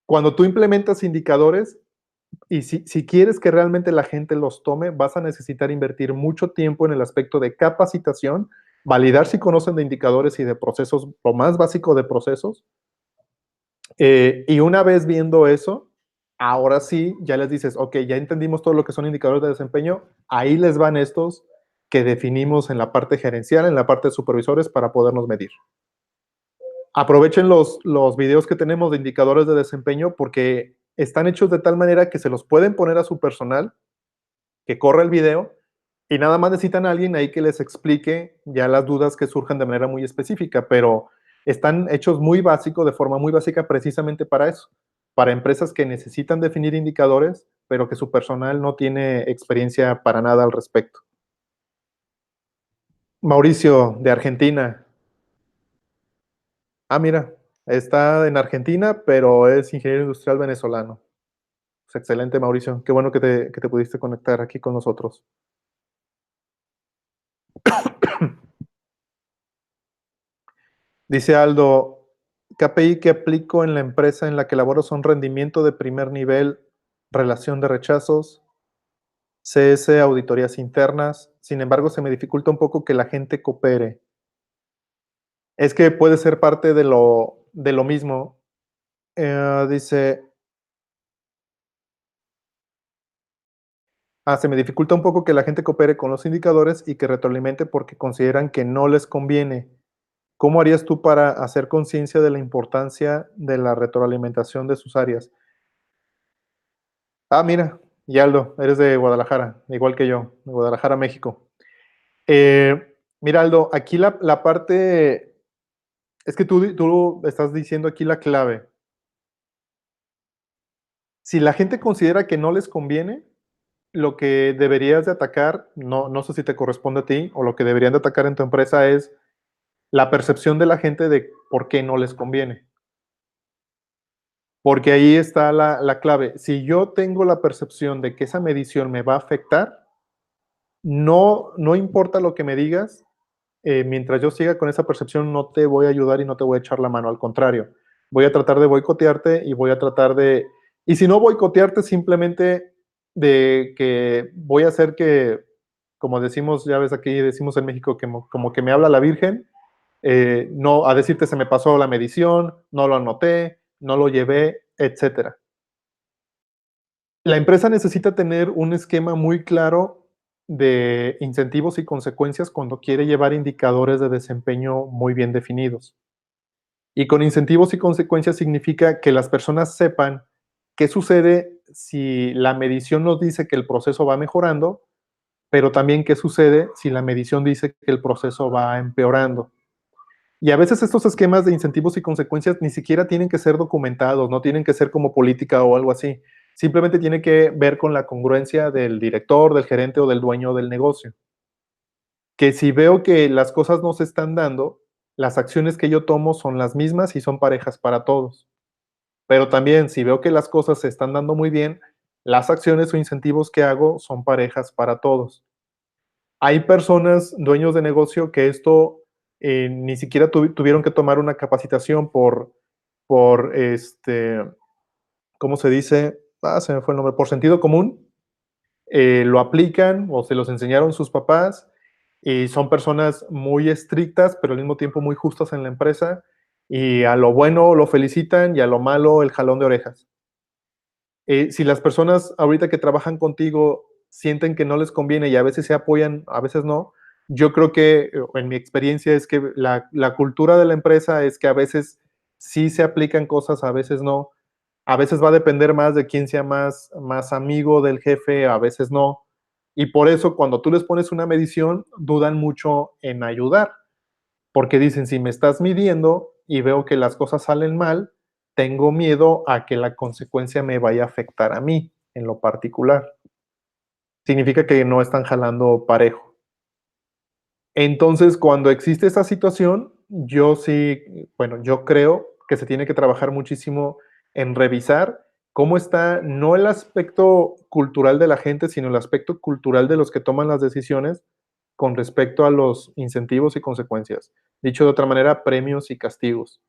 Speaker 1: Cuando tú implementas indicadores, y si quieres que realmente la gente los tome, vas a necesitar invertir mucho tiempo en el aspecto de capacitación, validar si conocen de indicadores y de procesos, lo más básico de procesos. Y una vez viendo eso, ahora sí, ya les dices, ok, ya entendimos todo lo que son indicadores de desempeño, ahí les van estos, que definimos en la parte gerencial, en la parte de supervisores para podernos medir. Aprovechen los videos que tenemos de indicadores de desempeño porque están hechos de tal manera que se los pueden poner a su personal, que corra el video y nada más necesitan a alguien ahí que les explique ya las dudas que surjan de manera muy específica, pero están hechos muy básicos, de forma muy básica, precisamente para eso, para empresas que necesitan definir indicadores, pero que su personal no tiene experiencia para nada al respecto. Mauricio, de Argentina. Ah, mira, está en Argentina, pero es ingeniero industrial venezolano. Pues excelente, Mauricio. Qué bueno que te pudiste conectar aquí con nosotros. Dice Aldo, KPI que aplico en la empresa en la que laboro son rendimiento de primer nivel, relación de rechazos, CS, auditorías internas. Sin embargo, se me dificulta un poco que la gente coopere. Es que puede ser parte de lo mismo. Dice, se me dificulta un poco que la gente coopere con los indicadores y que retroalimente porque consideran que no les conviene. ¿Cómo harías tú para hacer conciencia de la importancia de la retroalimentación de sus áreas? Ah, mira, Aldo, eres de Guadalajara, igual que yo, de Guadalajara, México. Mira, Aldo, aquí la parte, es que tú estás diciendo aquí la clave. Si la gente considera que no les conviene, lo que deberías de atacar, no sé si te corresponde a ti, o lo que deberían de atacar en tu empresa es la percepción de la gente de por qué no les conviene. Porque ahí está la clave. Si yo tengo la percepción de que esa medición me va a afectar, no importa lo que me digas, mientras yo siga con esa percepción, no te voy a ayudar y no te voy a echar la mano. Al contrario, voy a tratar de boicotearte y voy a tratar de. Y si no boicotearte, simplemente de que voy a hacer que, como decimos, ya ves aquí, decimos en México, que como que me habla la Virgen, no a decirte se me pasó la medición, no lo anoté, no lo llevé, etcétera. La empresa necesita tener un esquema muy claro de incentivos y consecuencias cuando quiere llevar indicadores de desempeño muy bien definidos. Y con incentivos y consecuencias significa que las personas sepan qué sucede si la medición nos dice que el proceso va mejorando, pero también qué sucede si la medición dice que el proceso va empeorando. Y a veces estos esquemas de incentivos y consecuencias ni siquiera tienen que ser documentados, no tienen que ser como política o algo así. Simplemente tiene que ver con la congruencia del director, del gerente o del dueño del negocio. Que si veo que las cosas no se están dando, las acciones que yo tomo son las mismas y son parejas para todos. Pero también si veo que las cosas se están dando muy bien, las acciones o incentivos que hago son parejas para todos. Hay personas, dueños de negocio, que esto ni siquiera tuvieron que tomar una capacitación por ¿cómo se dice? Se me fue el nombre, por sentido común, lo aplican o se los enseñaron sus papás y son personas muy estrictas, pero al mismo tiempo muy justas en la empresa y a lo bueno lo felicitan y a lo malo el jalón de orejas. Si las personas ahorita que trabajan contigo sienten que no les conviene y a veces se apoyan, a veces no, yo creo que en mi experiencia es que la cultura de la empresa es que a veces sí se aplican cosas, a veces no. A veces va a depender más de quién sea más amigo del jefe, a veces no. Y por eso cuando tú les pones una medición, dudan mucho en ayudar, porque dicen, si me estás midiendo y veo que las cosas salen mal, tengo miedo a que la consecuencia me vaya a afectar a mí en lo particular. Significa que no están jalando parejo. Entonces, cuando existe esa situación, yo sí, bueno, yo creo que se tiene que trabajar muchísimo en revisar cómo está, no el aspecto cultural de la gente, sino el aspecto cultural de los que toman las decisiones con respecto a los incentivos y consecuencias. Dicho de otra manera, premios y castigos.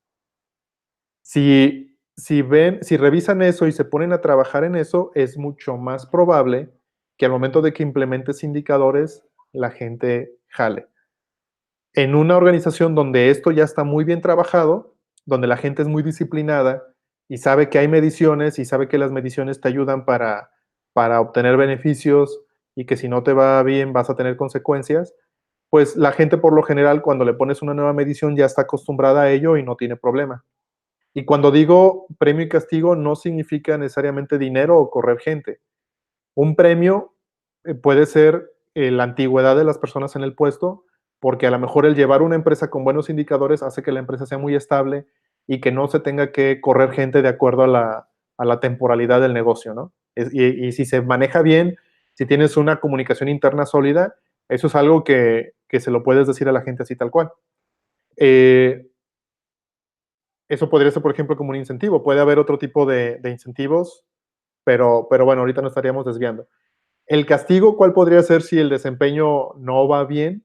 Speaker 1: Si revisan eso y se ponen a trabajar en eso, es mucho más probable que al momento de que implementes indicadores, la gente jale. En una organización donde esto ya está muy bien trabajado, donde la gente es muy disciplinada y sabe que hay mediciones y sabe que las mediciones te ayudan para obtener beneficios y que si no te va bien vas a tener consecuencias, pues la gente por lo general cuando le pones una nueva medición ya está acostumbrada a ello y no tiene problema. Y cuando digo premio y castigo no significa necesariamente dinero o correr gente. Un premio puede ser la antigüedad de las personas en el puesto, porque a lo mejor el llevar una empresa con buenos indicadores hace que la empresa sea muy estable y que no se tenga que correr gente de acuerdo a la temporalidad del negocio, ¿no? Y si se maneja bien, si tienes una comunicación interna sólida, eso es algo que se lo puedes decir a la gente así tal cual. Eh, Eso podría ser, por ejemplo, como un incentivo. Puede haber otro tipo de incentivos, pero bueno, ahorita nos estaríamos desviando. El castigo, ¿cuál podría ser si el desempeño no va bien?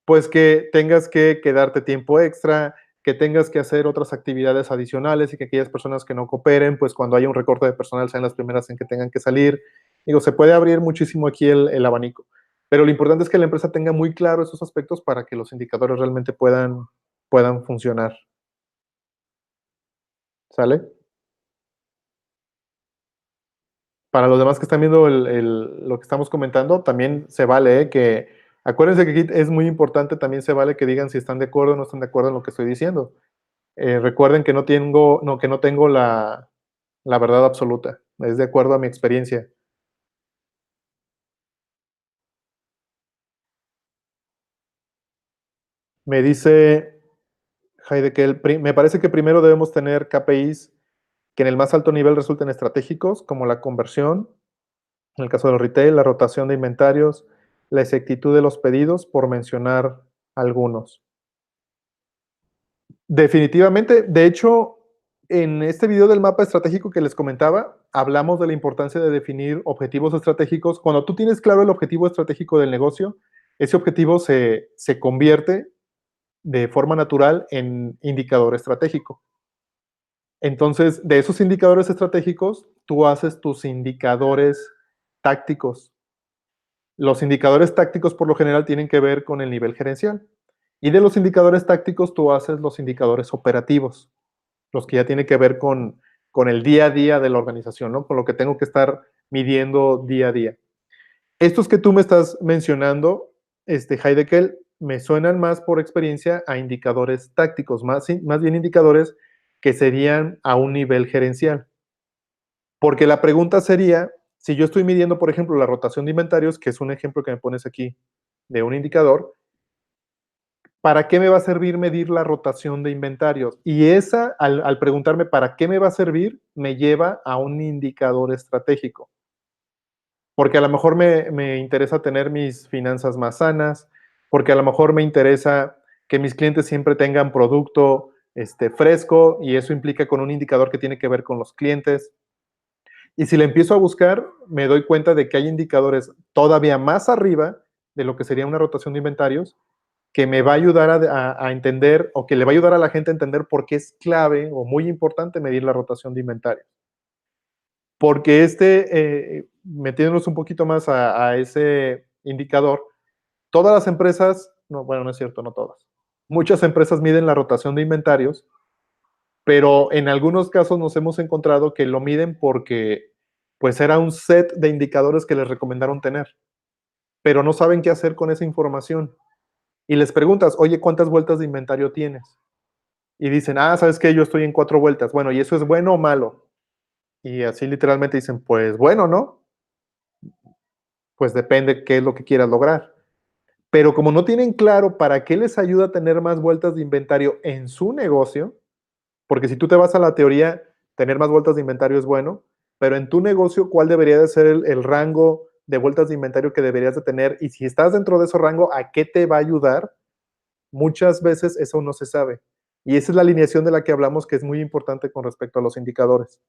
Speaker 1: Pues que tengas que quedarte tiempo extra, que tengas que hacer otras actividades adicionales y que aquellas personas que no cooperen, pues cuando haya un recorte de personal sean las primeras en que tengan que salir. Digo, se puede abrir muchísimo aquí el abanico, pero lo importante es que la empresa tenga muy claro esos aspectos para que los indicadores realmente puedan funcionar. ¿Sale? Para los demás que están viendo lo que estamos comentando, también se vale, que acuérdense que aquí es muy importante, también se vale que digan si están de acuerdo o no están de acuerdo en lo que estoy diciendo. Recuerden que que no tengo la verdad absoluta, es de acuerdo a mi experiencia. Me dice Heide que me parece que primero debemos tener KPIs que en el más alto nivel resulten estratégicos, como la conversión, en el caso del retail, la rotación de inventarios, la exactitud de los pedidos, por mencionar algunos. Definitivamente, de hecho, en este video del mapa estratégico que les comentaba, hablamos de la importancia de definir objetivos estratégicos. Cuando tú tienes claro el objetivo estratégico del negocio, ese objetivo se convierte de forma natural en indicador estratégico. Entonces, de esos indicadores estratégicos, tú haces tus indicadores tácticos. Los indicadores tácticos por lo general tienen que ver con el nivel gerencial. Y de los indicadores tácticos, tú haces los indicadores operativos, los que ya tienen que ver con el día a día de la organización, ¿no? Con lo que tengo que estar midiendo día a día. Estos que tú me estás mencionando, Heidekel, me suenan más por experiencia a indicadores tácticos, más bien indicadores que serían a un nivel gerencial. Porque la pregunta sería, si yo estoy midiendo, por ejemplo, la rotación de inventarios, que es un ejemplo que me pones aquí de un indicador, ¿para qué me va a servir medir la rotación de inventarios? Y esa, al preguntarme para qué me va a servir, me lleva a un indicador estratégico. Porque a lo mejor me interesa tener mis finanzas más sanas, porque a lo mejor me interesa que mis clientes siempre tengan producto fresco y eso implica con un indicador que tiene que ver con los clientes. Y si le empiezo a buscar, me doy cuenta de que hay indicadores todavía más arriba de lo que sería una rotación de inventarios, que me va a ayudar a entender o que le va a ayudar a la gente a entender por qué es clave o muy importante medir la rotación de inventarios. Porque metiéndonos un poquito más a ese indicador, todas las empresas, no, bueno, no es cierto, no todas. Muchas empresas miden la rotación de inventarios, pero en algunos casos nos hemos encontrado que lo miden porque pues era un set de indicadores que les recomendaron tener, pero no saben qué hacer con esa información. Y les preguntas, oye, ¿cuántas vueltas de inventario tienes? Y dicen, ah, ¿sabes qué? Yo estoy en 4 vueltas. Bueno, ¿y eso es bueno o malo? Y así literalmente dicen, pues bueno, ¿no? Pues depende qué es lo que quieras lograr. Pero como no tienen claro para qué les ayuda a tener más vueltas de inventario en su negocio, porque si tú te vas a la teoría, tener más vueltas de inventario es bueno, pero en tu negocio, ¿cuál debería de ser el rango de vueltas de inventario que deberías de tener? Y si estás dentro de ese rango, ¿a qué te va a ayudar? Muchas veces eso no se sabe. Y esa es la alineación de la que hablamos, que es muy importante con respecto a los indicadores.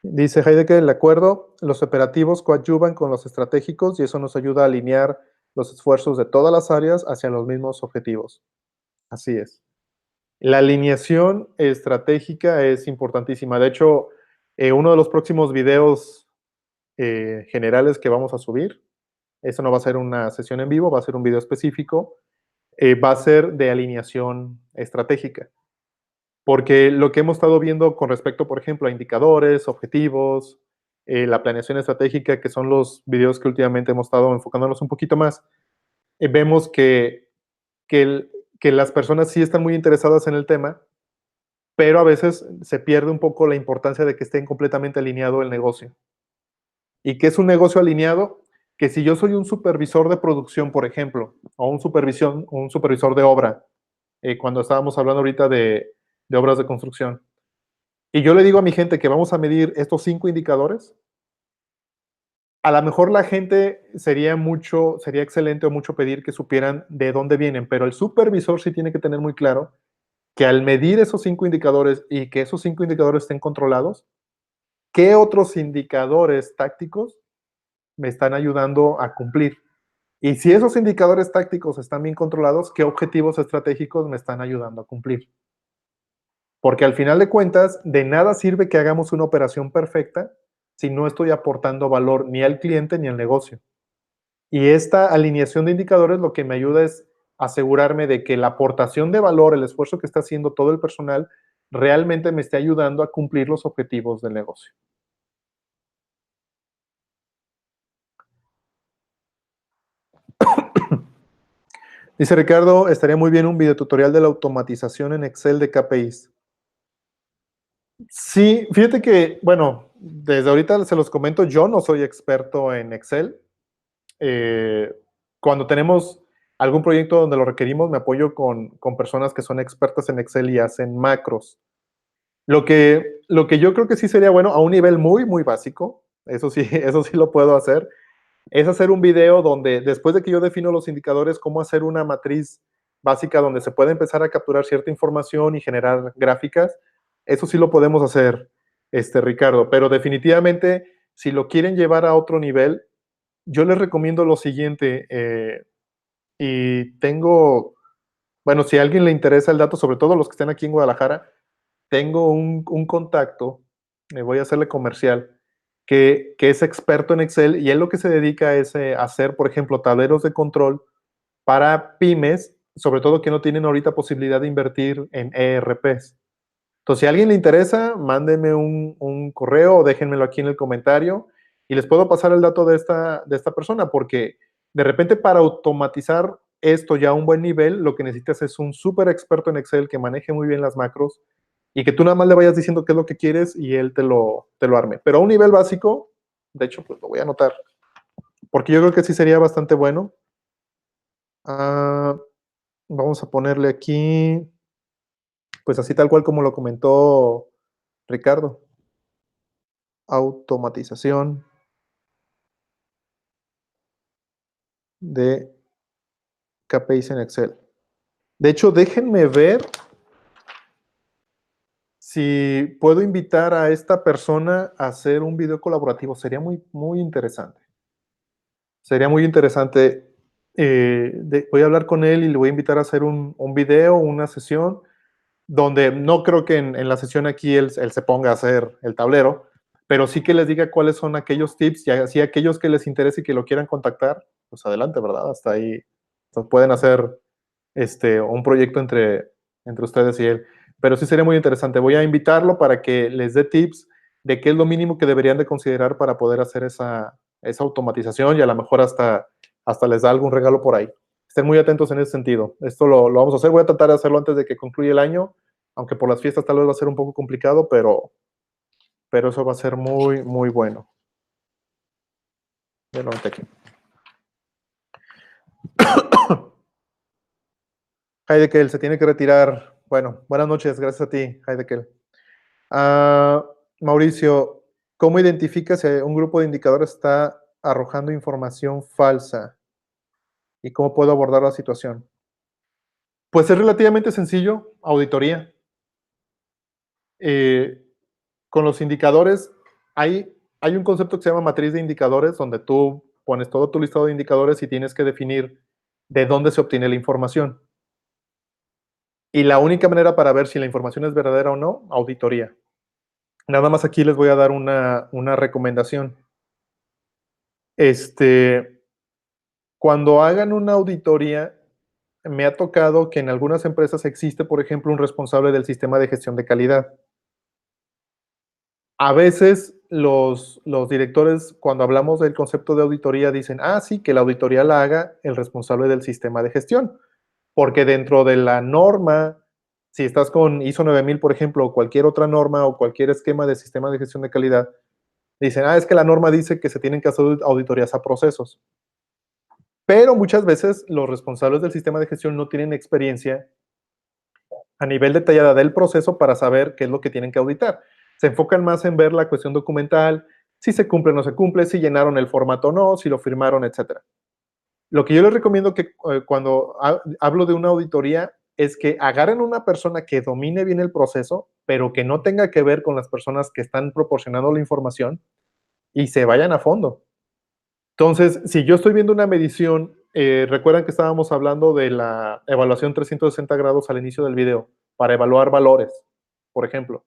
Speaker 1: Dice Heidegger, el acuerdo, los operativos coadyuvan con los estratégicos y eso nos ayuda a alinear los esfuerzos de todas las áreas hacia los mismos objetivos. Así es. La alineación estratégica es importantísima. De hecho, uno de los próximos videos generales que vamos a subir, eso no va a ser una sesión en vivo, va a ser un video específico, va a ser de alineación estratégica. Porque lo que hemos estado viendo con respecto, por ejemplo, a indicadores, objetivos, la planeación estratégica, que son los videos que últimamente hemos estado enfocándonos un poquito más, vemos que, que las personas sí están muy interesadas en el tema, pero a veces se pierde un poco la importancia de que estén completamente alineado el negocio. ¿Y qué es un negocio alineado? Que si yo soy un supervisor de producción, por ejemplo, o un supervisor de obra, cuando estábamos hablando ahorita de obras de construcción, y yo le digo a mi gente que vamos a medir estos 5 indicadores, a lo mejor la gente sería excelente o mucho pedir que supieran de dónde vienen, pero el supervisor sí tiene que tener muy claro que al medir esos 5 indicadores y que esos 5 indicadores estén controlados, ¿qué otros indicadores tácticos me están ayudando a cumplir? Y si esos indicadores tácticos están bien controlados, ¿qué objetivos estratégicos me están ayudando a cumplir? Porque al final de cuentas, de nada sirve que hagamos una operación perfecta si no estoy aportando valor ni al cliente ni al negocio. Y esta alineación de indicadores lo que me ayuda es asegurarme de que la aportación de valor, el esfuerzo que está haciendo todo el personal, realmente me esté ayudando a cumplir los objetivos del negocio. Dice Ricardo, estaría muy bien un videotutorial de la automatización en Excel de KPIs. Sí, fíjate que, bueno, desde ahorita se los comento, yo no soy experto en Excel. Eh, Cuando tenemos algún proyecto donde lo requerimos, me apoyo con personas que son expertas en Excel y hacen macros. Lo que yo creo que sí sería bueno, a un nivel muy, muy básico, eso sí, eso sí lo puedo hacer, es hacer un video donde después de que yo defino los indicadores, cómo hacer una matriz básica donde se puede empezar a capturar cierta información y generar gráficas. Eso sí lo podemos hacer, Ricardo, pero definitivamente si lo quieren llevar a otro nivel, yo les recomiendo lo siguiente, y tengo, bueno, si a alguien le interesa el dato, sobre todo los que estén aquí en Guadalajara, tengo un contacto, me voy a hacerle comercial, que es experto en Excel y él lo que se dedica es a hacer, por ejemplo, tableros de control para pymes, sobre todo que no tienen ahorita posibilidad de invertir en ERPs. Entonces, si a alguien le interesa, mándenme un correo o déjenmelo aquí en el comentario y les puedo pasar el dato de esta persona, porque de repente para automatizar esto ya a un buen nivel, lo que necesitas es un súper experto en Excel que maneje muy bien las macros y que tú nada más le vayas diciendo qué es lo que quieres y él te lo arme. Pero a un nivel básico, de hecho, pues lo voy a anotar, porque yo creo que sí sería bastante bueno. Ah, vamos a ponerle aquí, pues así tal cual como lo comentó Ricardo. Automatización de KPIs en Excel. De hecho, déjenme ver si puedo invitar a esta persona a hacer un video colaborativo. Sería muy, muy interesante. Sería muy interesante. Voy a hablar con él y le voy a invitar a hacer un video, una sesión, donde no creo que en la sesión aquí él se ponga a hacer el tablero, pero sí que les diga cuáles son aquellos tips y así aquellos que les interese y que lo quieran contactar, pues adelante, ¿verdad? Hasta ahí pueden hacer un proyecto entre ustedes y él. Pero sí sería muy interesante. Voy a invitarlo para que les dé tips de qué es lo mínimo que deberían de considerar para poder hacer esa automatización y a lo mejor hasta les da algún regalo por ahí. Estén muy atentos en ese sentido. Esto lo vamos a hacer. Voy a tratar de hacerlo antes de que concluya el año, aunque por las fiestas tal vez va a ser un poco complicado, pero eso va a ser muy, muy bueno. Ya lo anoté aquí. Heidekel se tiene que retirar. Bueno, buenas noches, gracias a ti, Heidekel. Mauricio, ¿cómo identificas si un grupo de indicadores está arrojando información falsa? ¿Y cómo puedo abordar la situación? Pues es relativamente sencillo, auditoría. Eh, con los indicadores, hay un concepto que se llama matriz de indicadores, donde tú pones todo tu listado de indicadores y tienes que definir de dónde se obtiene la información. Y la única manera para ver si la información es verdadera o no, auditoría. Nada más aquí les voy a dar una recomendación. Cuando hagan una auditoría, me ha tocado que en algunas empresas existe, por ejemplo, un responsable del sistema de gestión de calidad. A veces los directores, cuando hablamos del concepto de auditoría, dicen, ah, sí, que la auditoría la haga el responsable del sistema de gestión, porque dentro de la norma, si estás con ISO 9000, por ejemplo, o cualquier otra norma o cualquier esquema de sistema de gestión de calidad, dicen, ah, es que la norma dice que se tienen que hacer auditorías a procesos. Pero muchas veces los responsables del sistema de gestión no tienen experiencia a nivel detallada del proceso para saber qué es lo que tienen que auditar. Se enfocan más en ver la cuestión documental, si se cumple o no se cumple, si llenaron el formato o no, si lo firmaron, etcétera. Lo que yo les recomiendo que cuando hablo de una auditoría es que agarren una persona que domine bien el proceso, pero que no tenga que ver con las personas que están proporcionando la información y se vayan a fondo. Entonces, si yo estoy viendo una medición, recuerdan que estábamos hablando de la evaluación 360 grados al inicio del video, para evaluar valores, por ejemplo.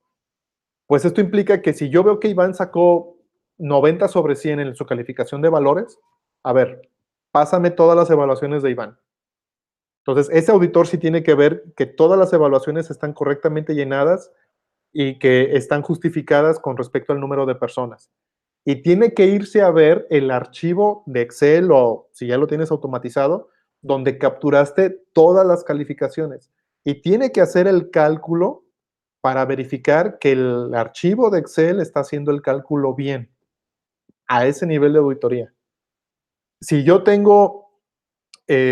Speaker 1: Pues esto implica que si yo veo que Iván sacó 90 sobre 100 en su calificación de valores, a ver, pásame todas las evaluaciones de Iván. Entonces, ese auditor sí tiene que ver que todas las evaluaciones están correctamente llenadas y que están justificadas con respecto al número de personas. Y tiene que irse a ver el archivo de Excel o si ya lo tienes automatizado, donde capturaste todas las calificaciones. Y tiene que hacer el cálculo para verificar que el archivo de Excel está haciendo el cálculo bien, a ese nivel de auditoría. Si yo tengo,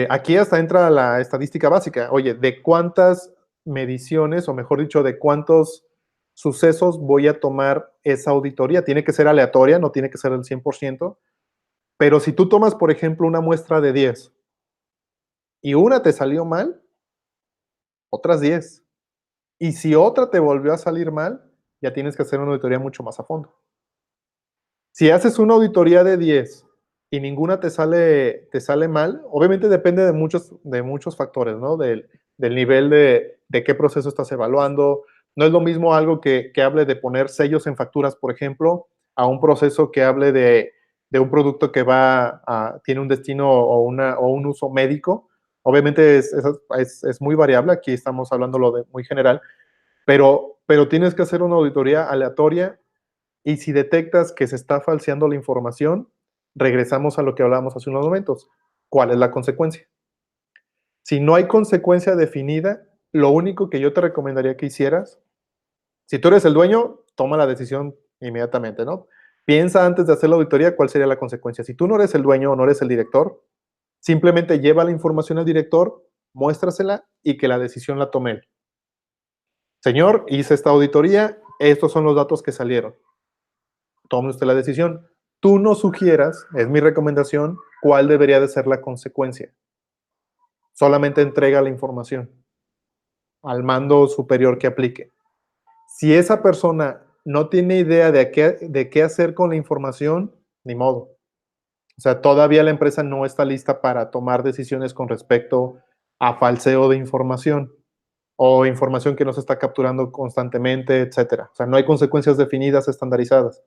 Speaker 1: aquí hasta entra la estadística básica, oye, ¿de cuántas mediciones, o mejor dicho, de cuántos sucesos voy a tomar esa auditoría? Tiene que ser aleatoria, no tiene que ser el 100%, pero si tú tomas, por ejemplo, una muestra de 10 y una te salió mal, otras 10. Y si otra te volvió a salir mal, ya tienes que hacer una auditoría mucho más a fondo. Si haces una auditoría de 10 y ninguna te sale mal, obviamente depende de muchos factores, ¿no? Del nivel de qué proceso estás evaluando. No es lo mismo algo que hable de poner sellos en facturas, por ejemplo, a un proceso que hable de un producto que tiene un destino o un uso médico. Obviamente es muy variable, aquí estamos hablando de muy general, pero tienes que hacer una auditoría aleatoria y si detectas que se está falseando la información, regresamos a lo que hablábamos hace unos momentos. ¿Cuál es la consecuencia? Si no hay consecuencia definida, lo único que yo te recomendaría que hicieras, si tú eres el dueño, toma la decisión inmediatamente, ¿no? Piensa antes de hacer la auditoría cuál sería la consecuencia. Si tú no eres el dueño o no eres el director, simplemente lleva la información al director, muéstrasela y que la decisión la tome él. Señor, hice esta auditoría, estos son los datos que salieron. Tome usted la decisión. Tú no sugieras, es mi recomendación, cuál debería de ser la consecuencia. Solamente entrega la información al mando superior que aplique. Si esa persona no tiene idea de qué hacer con la información, ni modo. O sea, todavía la empresa no está lista para tomar decisiones con respecto a falseo de información o información que no se está capturando constantemente, etcétera. O sea, no hay consecuencias definidas, estandarizadas.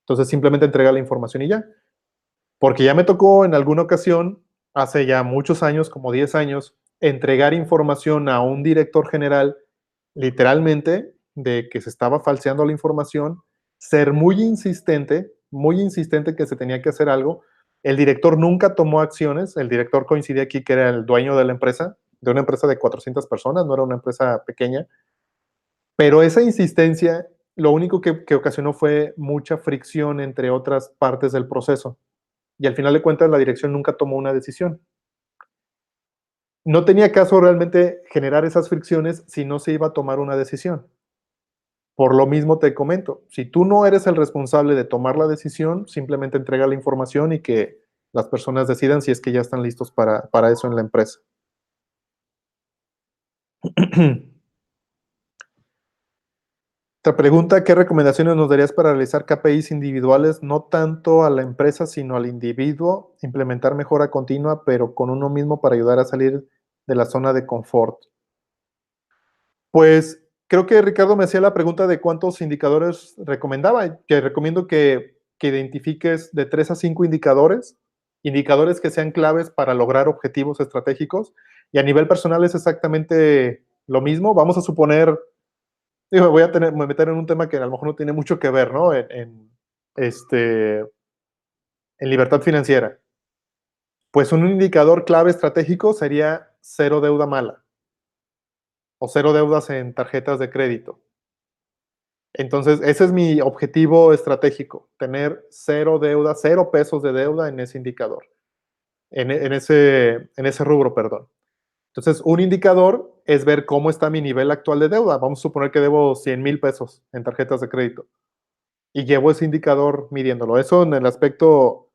Speaker 1: Entonces, simplemente entrega la información y ya. Porque ya me tocó en alguna ocasión, hace ya muchos años, como 10 años, entregar información a un director general, literalmente, de que se estaba falseando la información, ser muy insistente que se tenía que hacer algo. El director nunca tomó acciones, el director coincidía aquí que era el dueño de la empresa, de una empresa de 400 personas, no era una empresa pequeña, pero esa insistencia lo único que ocasionó fue mucha fricción entre otras partes del proceso y al final de cuentas la dirección nunca tomó una decisión. No tenía caso realmente generar esas fricciones si no se iba a tomar una decisión. Por lo mismo te comento, si tú no eres el responsable de tomar la decisión, simplemente entrega la información y que las personas decidan si es que ya están listos para eso en la empresa. Otra pregunta, ¿qué recomendaciones nos darías para realizar KPIs individuales, no tanto a la empresa, sino al individuo, implementar mejora continua, pero con uno mismo para ayudar a salir de la zona de confort? Pues creo que Ricardo me hacía la pregunta de cuántos indicadores recomendaba, que recomiendo que identifiques de 3 a 5 indicadores, indicadores que sean claves para lograr objetivos estratégicos, y a nivel personal es exactamente lo mismo. Vamos a suponer digo, me voy a meter en un tema que a lo mejor no tiene mucho que ver, ¿no? En libertad financiera. Pues un indicador clave estratégico sería cero deuda mala o cero deudas en tarjetas de crédito. Entonces, ese es mi objetivo estratégico, tener cero deuda, cero pesos de deuda en ese indicador, en ese rubro, perdón. Entonces, un indicador es ver cómo está mi nivel actual de deuda. Vamos a suponer que debo 100,000 pesos en tarjetas de crédito y llevo ese indicador midiéndolo. Eso en el aspecto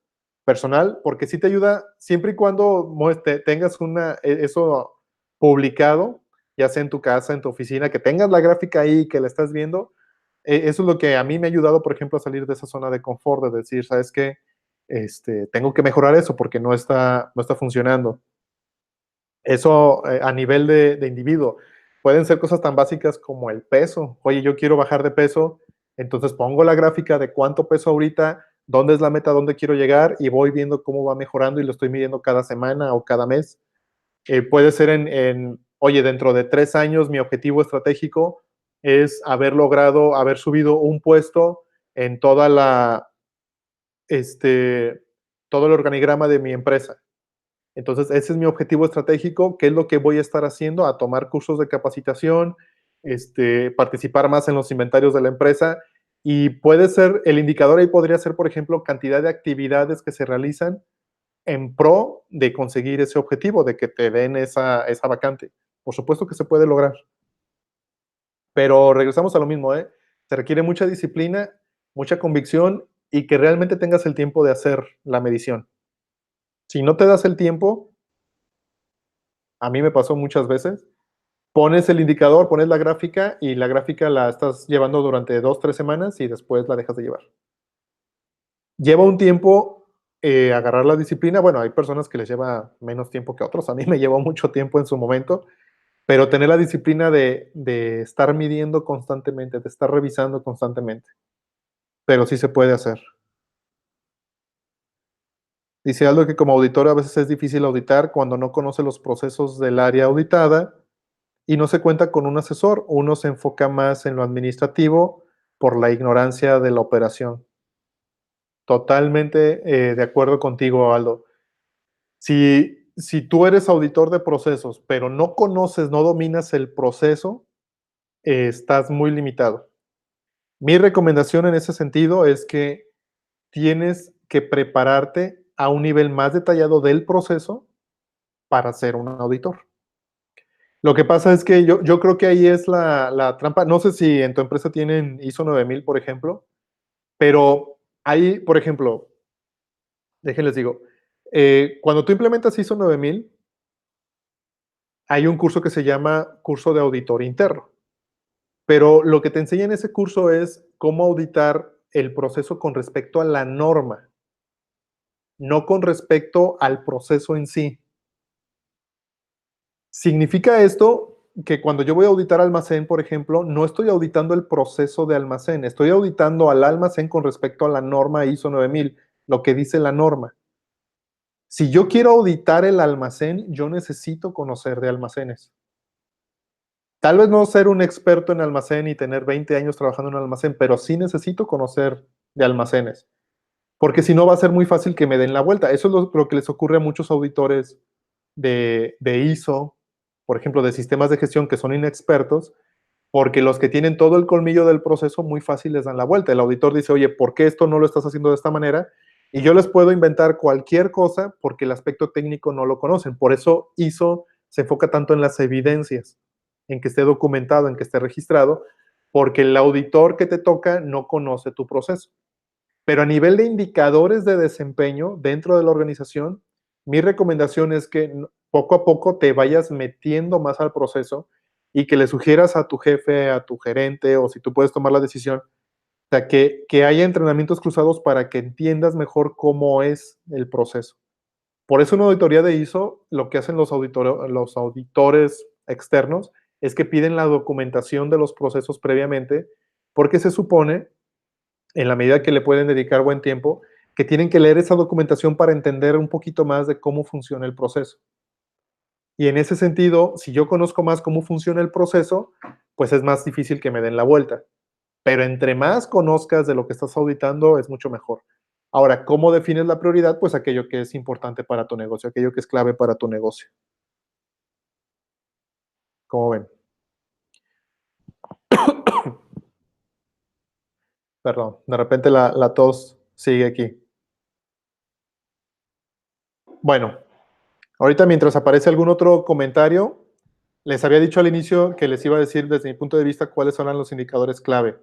Speaker 1: personal, porque sí te ayuda siempre y cuando tengas eso publicado, ya sea en tu casa, en tu oficina, que tengas la gráfica ahí, que la estás viendo. Eso es lo que a mí me ha ayudado, por ejemplo, a salir de esa zona de confort, de decir, ¿sabes qué? Tengo que mejorar eso porque no está funcionando. Eso a nivel de individuo. Pueden ser cosas tan básicas como el peso. Oye, yo quiero bajar de peso, entonces pongo la gráfica de cuánto peso ahorita, dónde es la meta, dónde quiero llegar y voy viendo cómo va mejorando y lo estoy midiendo cada semana o cada mes. Puede ser oye, dentro de 3 años mi objetivo estratégico es haber logrado, haber subido un puesto en todo el organigrama de mi empresa. Entonces, ese es mi objetivo estratégico, qué es lo que voy a estar haciendo, a tomar cursos de capacitación, participar más en los inventarios de la empresa. Y puede ser, el indicador ahí podría ser, por ejemplo, cantidad de actividades que se realizan en pro de conseguir ese objetivo, de que te den esa vacante. Por supuesto que se puede lograr. Pero regresamos a lo mismo, ¿eh? Se requiere mucha disciplina, mucha convicción y que realmente tengas el tiempo de hacer la medición. Si no te das el tiempo, a mí me pasó muchas veces, pones el indicador, pones la gráfica y la gráfica la estás llevando durante 2, 3 semanas y después la dejas de llevar. Lleva un tiempo agarrar la disciplina. Bueno, hay personas que les lleva menos tiempo que otros. A mí me llevó mucho tiempo en su momento, pero tener la disciplina de estar midiendo constantemente, de estar revisando constantemente. Pero sí se puede hacer. Dice Aldo que como auditor a veces es difícil auditar cuando no conoce los procesos del área auditada y no se cuenta con un asesor. Uno se enfoca más en lo administrativo por la ignorancia de la operación. Totalmente de acuerdo contigo, Aldo. Si tú eres auditor de procesos, pero no conoces, no dominas el proceso, estás muy limitado. Mi recomendación en ese sentido es que tienes que prepararte a un nivel más detallado del proceso para ser un auditor. Lo que pasa es que yo creo que ahí es la trampa. No sé si en tu empresa tienen ISO 9000, por ejemplo, pero ahí, por ejemplo, déjenles digo, cuando tú implementas ISO 9000, hay un curso que se llama curso de auditor interno, pero lo que te enseña en ese curso es cómo auditar el proceso con respecto a la norma, no con respecto al proceso en sí. ¿Significa esto que cuando yo voy a auditar almacén, por ejemplo, no estoy auditando el proceso de almacén, estoy auditando al almacén con respecto a la norma ISO 9000, lo que dice la norma? Si yo quiero auditar el almacén, yo necesito conocer de almacenes. Tal vez no ser un experto en almacén y tener 20 años trabajando en un almacén, pero sí necesito conocer de almacenes, porque si no va a ser muy fácil que me den la vuelta. Eso es lo que les ocurre a muchos auditores de ISO, por ejemplo, de sistemas de gestión que son inexpertos, porque los que tienen todo el colmillo del proceso muy fácil les dan la vuelta. El auditor dice, oye, ¿por qué esto no lo estás haciendo de esta manera? Y yo les puedo inventar cualquier cosa porque el aspecto técnico no lo conocen. Por eso ISO se enfoca tanto en las evidencias, en que esté documentado, en que esté registrado, porque el auditor que te toca no conoce tu proceso. Pero a nivel de indicadores de desempeño dentro de la organización, mi recomendación es que poco a poco te vayas metiendo más al proceso y que le sugieras a tu jefe, a tu gerente, o si tú puedes tomar la decisión, o sea, que haya entrenamientos cruzados para que entiendas mejor cómo es el proceso. Por eso en una auditoría de ISO, lo que hacen los auditores externos es que piden la documentación de los procesos previamente, porque se supone, en la medida que le pueden dedicar buen tiempo, que tienen que leer esa documentación para entender un poquito más de cómo funciona el proceso. Y en ese sentido, si yo conozco más cómo funciona el proceso, pues es más difícil que me den la vuelta. Pero entre más conozcas de lo que estás auditando, es mucho mejor. Ahora, ¿cómo defines la prioridad? Pues aquello que es importante para tu negocio, aquello que es clave para tu negocio. ¿Cómo ven? Perdón, de repente la tos sigue aquí. Bueno, ahorita mientras aparece algún otro comentario, les había dicho al inicio que les iba a decir desde mi punto de vista cuáles son los indicadores clave.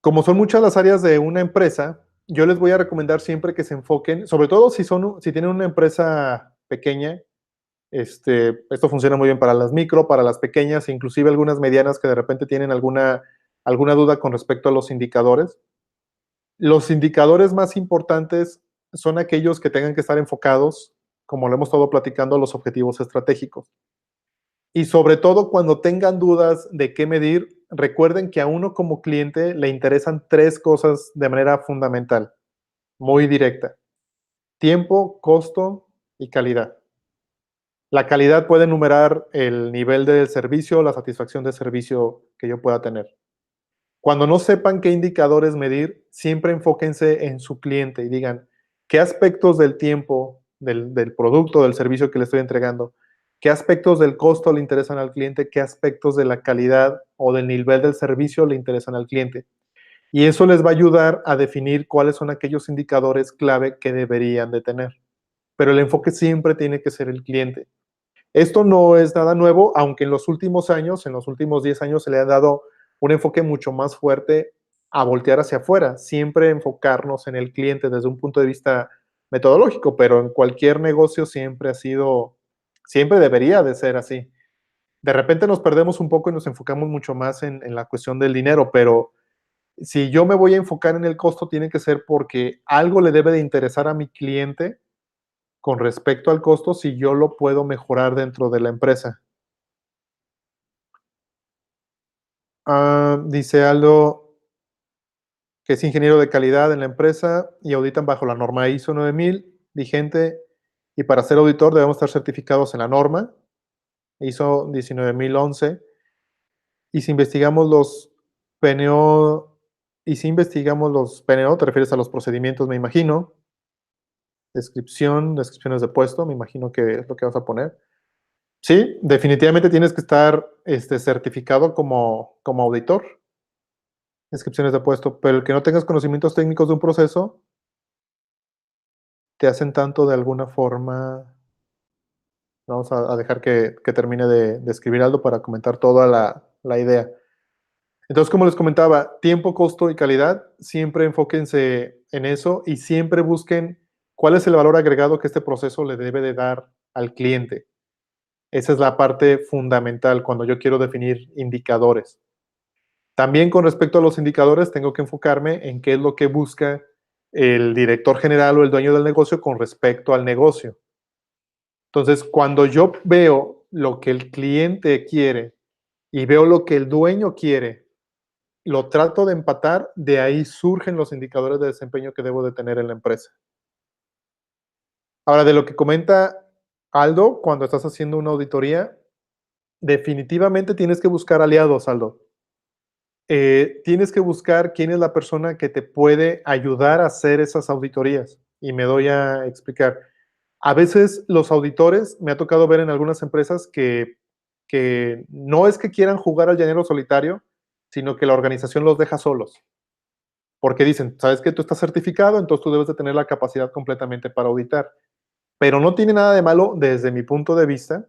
Speaker 1: Como son muchas las áreas de una empresa, yo les voy a recomendar siempre que se enfoquen, sobre todo si tienen una empresa pequeña. Esto funciona muy bien para las micro, para las pequeñas, inclusive algunas medianas que de repente tienen alguna duda con respecto a los indicadores. Los indicadores más importantes son aquellos que tengan que estar enfocados, como lo hemos estado platicando, a los objetivos estratégicos. Y sobre todo cuando tengan dudas de qué medir, recuerden que a uno como cliente le interesan tres cosas de manera fundamental, muy directa: tiempo, costo y calidad. La calidad puede enumerar el nivel del servicio, la satisfacción de servicio que yo pueda tener. Cuando no sepan qué indicadores medir, siempre enfóquense en su cliente y digan qué aspectos del tiempo, del producto, del servicio que le estoy entregando, qué aspectos del costo le interesan al cliente, qué aspectos de la calidad o del nivel del servicio le interesan al cliente. Y eso les va a ayudar a definir cuáles son aquellos indicadores clave que deberían de tener. Pero el enfoque siempre tiene que ser el cliente. Esto no es nada nuevo, aunque en los últimos años, en los últimos 10 años, se le ha dado un enfoque mucho más fuerte a voltear hacia afuera, siempre enfocarnos en el cliente desde un punto de vista metodológico, pero en cualquier negocio siempre ha sido, siempre debería de ser así. De repente nos perdemos un poco y nos enfocamos mucho más en la cuestión del dinero, pero si yo me voy a enfocar en el costo, tiene que ser porque algo le debe de interesar a mi cliente con respecto al costo si yo lo puedo mejorar dentro de la empresa. Dice Aldo que es ingeniero de calidad en la empresa y auditan bajo la norma ISO 9000 vigente, y para ser auditor debemos estar certificados en la norma ISO 19011. Y si investigamos los PNO, y si investigamos los PNO, te refieres a los procedimientos, me imagino. Descripciones de puesto, me imagino que es lo que vas a poner. Sí, definitivamente tienes que estar certificado como auditor. Descripciones de puesto, pero el que no tengas conocimientos técnicos de un proceso, te hacen tanto de alguna forma. Vamos a dejar que termine de escribir algo para comentar toda la idea. Entonces, como les comentaba, tiempo, costo y calidad, siempre enfóquense en eso y siempre busquen cuál es el valor agregado que este proceso le debe de dar al cliente. Esa es la parte fundamental cuando yo quiero definir indicadores. También con respecto a los indicadores, tengo que enfocarme en qué es lo que busca el director general o el dueño del negocio con respecto al negocio. Entonces, cuando yo veo lo que el cliente quiere y veo lo que el dueño quiere, lo trato de empatar, de ahí surgen los indicadores de desempeño que debo de tener en la empresa. Ahora, de lo que comenta Aldo, cuando estás haciendo una auditoría, definitivamente tienes que buscar aliados, Aldo. Tienes que buscar quién es la persona que te puede ayudar a hacer esas auditorías. Y me doy a explicar. A veces los auditores, me ha tocado ver en algunas empresas que no es que quieran jugar al llanero solitario, sino que la organización los deja solos. Porque dicen, sabes que tú estás certificado, entonces tú debes de tener la capacidad completamente para auditar. Pero no tiene nada de malo desde mi punto de vista,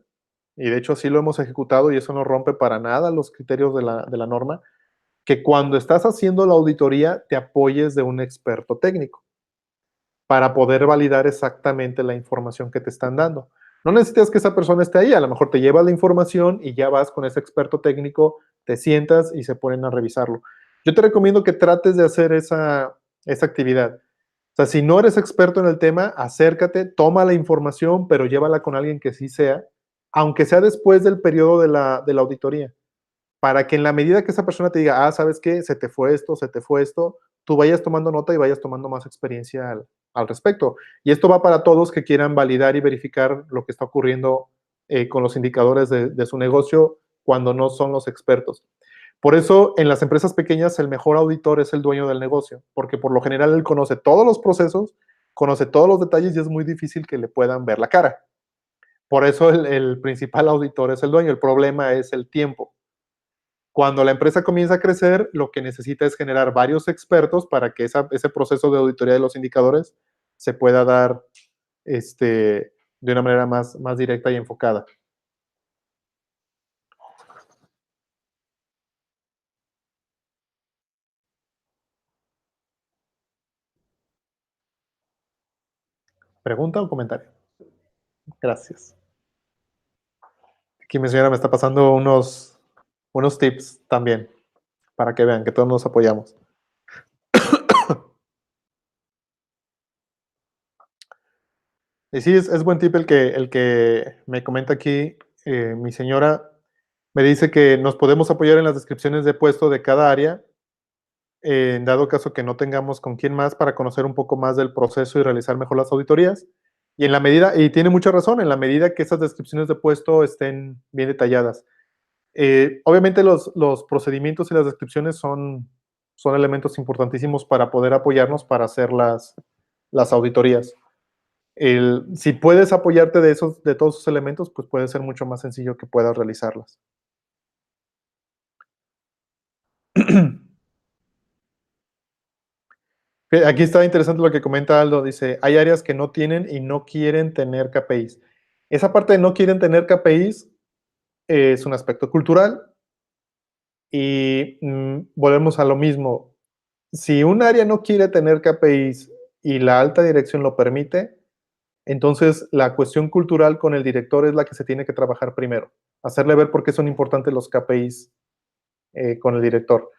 Speaker 1: y de hecho así lo hemos ejecutado y eso no rompe para nada los criterios de la norma, que cuando estás haciendo la auditoría te apoyes de un experto técnico para poder validar exactamente la información que te están dando. No necesitas que esa persona esté ahí, a lo mejor te llevas la información y ya vas con ese experto técnico, te sientas y se ponen a revisarlo. Yo te recomiendo que trates de hacer esa actividad. O sea, si no eres experto en el tema, acércate, toma la información, pero llévala con alguien que sí sea, aunque sea después del periodo de la auditoría, para que en la medida que esa persona te diga, ¿sabes qué? Se te fue esto, tú vayas tomando nota y vayas tomando más experiencia al respecto. Y esto va para todos que quieran validar y verificar lo que está ocurriendo con los indicadores de su negocio, cuando no son los expertos. Por eso, en las empresas pequeñas, el mejor auditor es el dueño del negocio, porque por lo general él conoce todos los procesos, conoce todos los detalles y es muy difícil que le puedan ver la cara. Por eso el principal auditor es el dueño. El problema es el tiempo. Cuando la empresa comienza a crecer, lo que necesita es generar varios expertos para que ese proceso de auditoría de los indicadores se pueda dar de una manera más directa y enfocada. ¿Pregunta o comentario? Gracias. Aquí mi señora me está pasando unos tips también, para que vean que todos nos apoyamos. Y sí, es buen tip el que me comenta aquí mi señora. Me dice que nos podemos apoyar en las descripciones de puesto de cada área, en dado caso que no tengamos con quién más para conocer un poco más del proceso y realizar mejor las auditorías. Y en la medida, y tiene mucha razón, en la medida que esas descripciones de puesto estén bien detalladas. Obviamente los procedimientos y las descripciones son elementos importantísimos para poder apoyarnos para hacer las auditorías. Si puedes apoyarte de todos esos elementos, pues puede ser mucho más sencillo que puedas realizarlas. Aquí está interesante lo que comenta Aldo, dice, hay áreas que no tienen y no quieren tener KPIs. Esa parte de no quieren tener KPIs es un aspecto cultural y volvemos a lo mismo. Si un área no quiere tener KPIs y la alta dirección lo permite, entonces la cuestión cultural con el director es la que se tiene que trabajar primero. Hacerle ver por qué son importantes los KPIs con el director.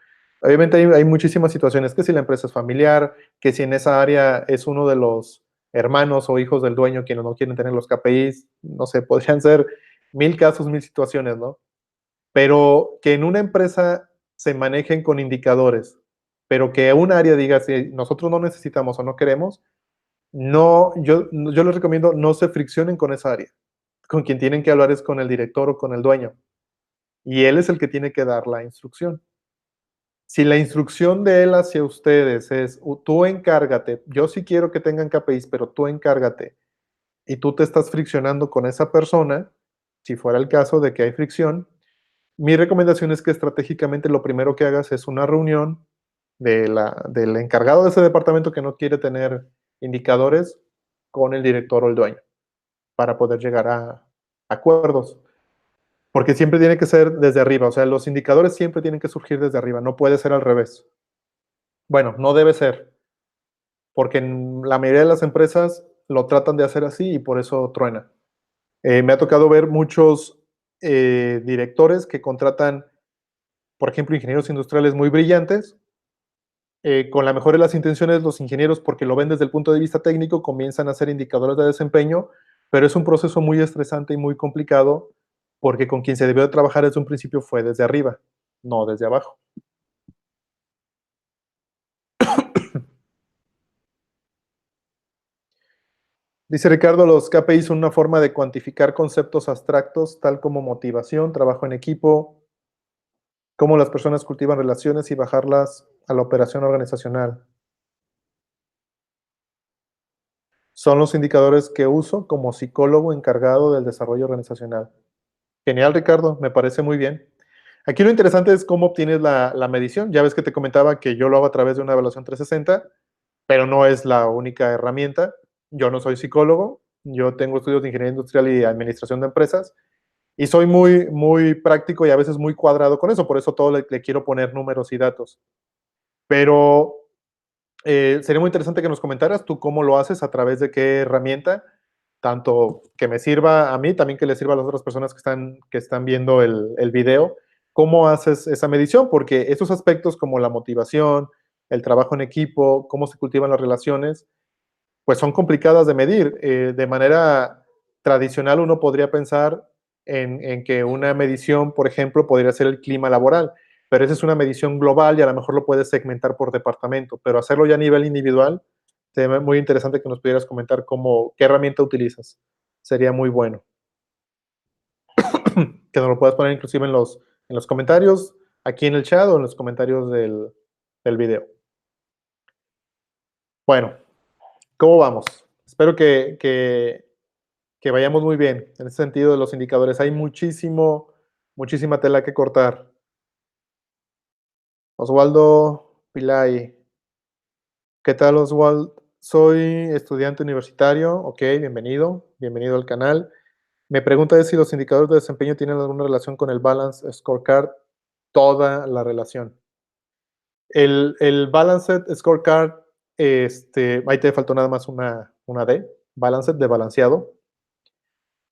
Speaker 1: Obviamente hay muchísimas situaciones, que si la empresa es familiar, que si en esa área es uno de los hermanos o hijos del dueño quienes no quieren tener los KPIs, no sé, podrían ser 1000 casos, 1000 situaciones, ¿no? Pero que en una empresa se manejen con indicadores, pero que un área diga si nosotros no necesitamos o no queremos, no, yo les recomiendo no se friccionen con esa área. Con quien tienen que hablar es con el director o con el dueño. Y él es el que tiene que dar la instrucción. Si la instrucción de él hacia ustedes es, tú encárgate, yo sí quiero que tengan KPIs, pero tú encárgate, y tú te estás friccionando con esa persona, si fuera el caso de que hay fricción, mi recomendación es que estratégicamente lo primero que hagas es una reunión del encargado de ese departamento que no quiere tener indicadores con el director o el dueño para poder llegar a acuerdos. Porque siempre tiene que ser desde arriba, o sea, los indicadores siempre tienen que surgir desde arriba, no puede ser al revés. Bueno, no debe ser, porque en la mayoría de las empresas lo tratan de hacer así y por eso truena. Me ha tocado ver muchos directores que contratan, por ejemplo, ingenieros industriales muy brillantes, con la mejor de las intenciones, los ingenieros, porque lo ven desde el punto de vista técnico, comienzan a hacer indicadores de desempeño, pero es un proceso muy estresante y muy complicado, porque con quien se debió de trabajar desde un principio fue desde arriba, no desde abajo. Dice Ricardo, los KPI son una forma de cuantificar conceptos abstractos, tal como motivación, trabajo en equipo, cómo las personas cultivan relaciones y bajarlas a la operación organizacional. Son los indicadores que uso como psicólogo encargado del desarrollo organizacional. Genial, Ricardo, me parece muy bien. Aquí lo interesante es cómo obtienes la medición. Ya ves que te comentaba que yo lo hago a través de una evaluación 360, pero no es la única herramienta. Yo no soy psicólogo, yo tengo estudios de ingeniería industrial y administración de empresas, y soy muy práctico y a veces muy cuadrado con eso, por eso todo le quiero poner números y datos. Pero sería muy interesante que nos comentaras tú cómo lo haces, a través de qué herramienta, tanto que me sirva a mí, también que le sirva a las otras personas que están viendo el video, cómo haces esa medición, porque esos aspectos como la motivación, el trabajo en equipo, cómo se cultivan las relaciones, pues son complicadas de medir. De manera tradicional uno podría pensar en que una medición, por ejemplo, podría ser el clima laboral, pero esa es una medición global y a lo mejor lo puedes segmentar por departamento, pero hacerlo ya a nivel individual, sería muy interesante que nos pudieras comentar qué herramienta utilizas. Sería muy bueno. que nos lo puedas poner inclusive en los comentarios, aquí en el chat o en los comentarios del video. Bueno, ¿cómo vamos? Espero que vayamos muy bien en ese sentido de los indicadores. Hay muchísima tela que cortar. Oswaldo Pilay. ¿Qué tal, Oswald? Soy estudiante universitario. Ok, bienvenido al canal. Me pregunta es si los indicadores de desempeño tienen alguna relación con el Balance Scorecard. Toda la relación. El Balanced Scorecard, ahí te faltó nada más una D, Balanced de balanceado.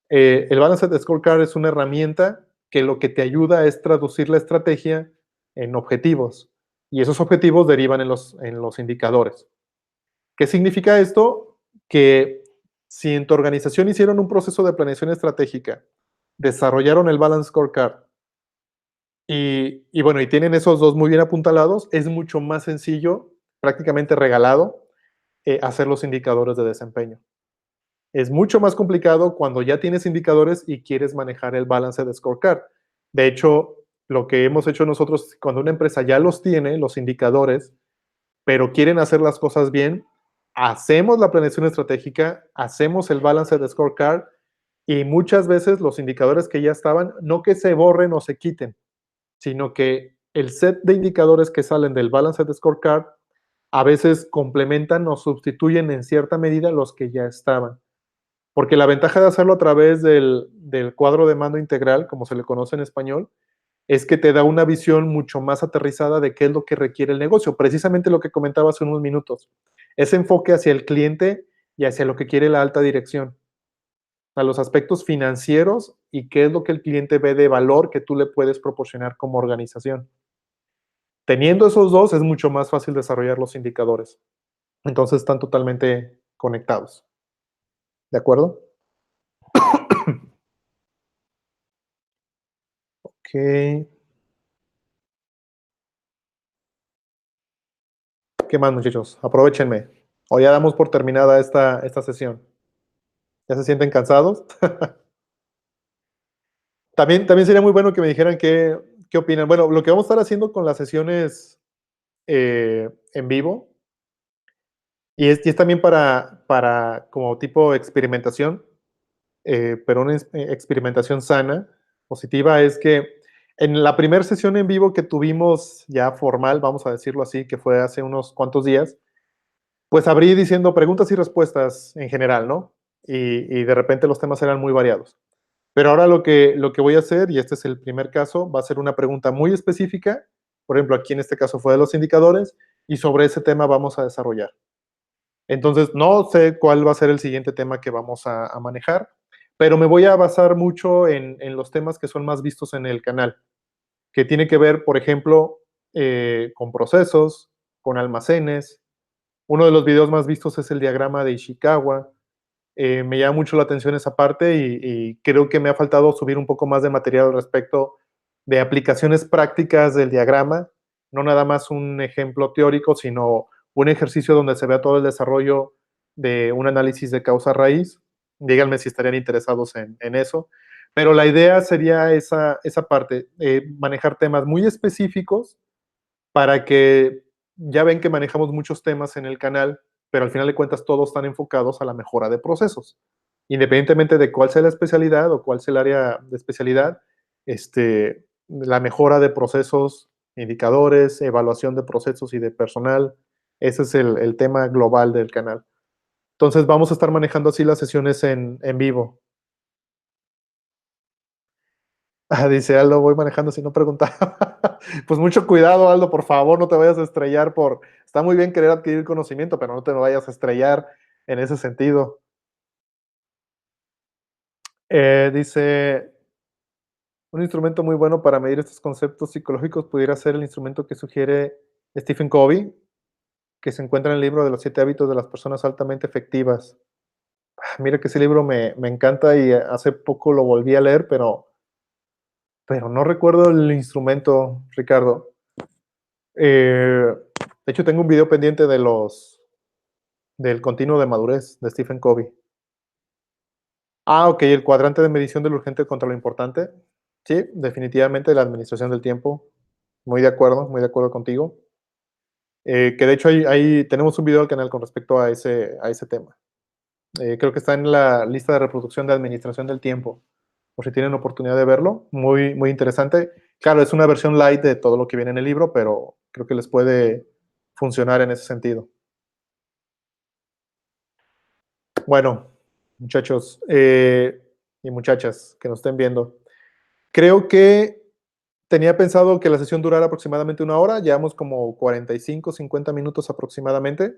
Speaker 1: El Balanced Scorecard es una herramienta que lo que te ayuda es traducir la estrategia en objetivos. Y esos objetivos derivan en los indicadores. ¿Qué significa esto? Que si en tu organización hicieron un proceso de planeación estratégica, desarrollaron el Balance Scorecard y bueno, y tienen esos dos muy bien apuntalados, es mucho más sencillo, prácticamente regalado, hacer los indicadores de desempeño. Es mucho más complicado cuando ya tienes indicadores y quieres manejar el balance de scorecard. De hecho, lo que hemos hecho nosotros, cuando una empresa ya los tiene, los indicadores, pero quieren hacer las cosas bien, hacemos la planeación estratégica, hacemos el balance de scorecard y muchas veces los indicadores que ya estaban, no que se borren o se quiten, sino que el set de indicadores que salen del balance de scorecard a veces complementan o sustituyen en cierta medida los que ya estaban. Porque la ventaja de hacerlo a través del cuadro de mando integral, como se le conoce en español, es que te da una visión mucho más aterrizada de qué es lo que requiere el negocio. Precisamente lo que comentaba hace unos minutos. Ese enfoque hacia el cliente y hacia lo que quiere la alta dirección. A los aspectos financieros y qué es lo que el cliente ve de valor que tú le puedes proporcionar como organización. Teniendo esos dos, es mucho más fácil desarrollar los indicadores. Entonces están totalmente conectados. ¿De acuerdo? Ok. ¿Qué más, muchachos? Aprovechenme. O ya damos por terminada esta sesión. ¿Ya se sienten cansados? También sería muy bueno que me dijeran qué opinan. Bueno, lo que vamos a estar haciendo con las sesiones en vivo, y es también para como tipo experimentación, pero una experimentación sana, positiva, es que en la primera sesión en vivo que tuvimos ya formal, vamos a decirlo así, que fue hace unos cuantos días, pues abrí diciendo preguntas y respuestas en general, ¿no? Y de repente los temas eran muy variados. Pero ahora lo que voy a hacer, y este es el primer caso, va a ser una pregunta muy específica, por ejemplo, aquí en este caso fue de los indicadores, y sobre ese tema vamos a desarrollar. Entonces, no sé cuál va a ser el siguiente tema que vamos a manejar, pero me voy a basar mucho en los temas que son más vistos en el canal, que tiene que ver, por ejemplo, con procesos, con almacenes. Uno de los videos más vistos es el diagrama de Ishikawa. Me llama mucho la atención esa parte y creo que me ha faltado subir un poco más de material al respecto de aplicaciones prácticas del diagrama, no nada más un ejemplo teórico, sino un ejercicio donde se vea todo el desarrollo de un análisis de causa raíz. Díganme si estarían interesados en eso. Pero la idea sería esa parte, manejar temas muy específicos para que ya ven que manejamos muchos temas en el canal, pero al final de cuentas todos están enfocados a la mejora de procesos. Independientemente de cuál sea la especialidad o cuál sea el área de especialidad, la mejora de procesos, indicadores, evaluación de procesos y de personal, ese es el tema global del canal. Entonces vamos a estar manejando así las sesiones en vivo. Dice Aldo, voy manejando si no preguntaba. Pues mucho cuidado, Aldo, por favor, no te vayas a estrellar Está muy bien querer adquirir conocimiento, pero no te vayas a estrellar en ese sentido. Dice, un instrumento muy bueno para medir estos conceptos psicológicos pudiera ser el instrumento que sugiere Stephen Covey, que se encuentra en el libro de los 7 hábitos de las personas altamente efectivas. Mira que ese libro me encanta y hace poco lo volví a leer, pero no recuerdo el instrumento, Ricardo. De hecho, tengo un video pendiente del continuo de madurez de Stephen Covey. Ok, el cuadrante de medición del urgente contra lo importante. Sí, definitivamente la administración del tiempo. muy de acuerdo contigo. Que de hecho tenemos un video al canal con respecto a ese tema. Creo que está en la lista de reproducción de administración del tiempo, por si tienen oportunidad de verlo. Muy, muy interesante. Claro, es una versión light de todo lo que viene en el libro, pero creo que les puede funcionar en ese sentido. Bueno, muchachos y muchachas que nos estén viendo, creo que tenía pensado que la sesión durara aproximadamente una hora, llevamos como 45, 50 minutos aproximadamente.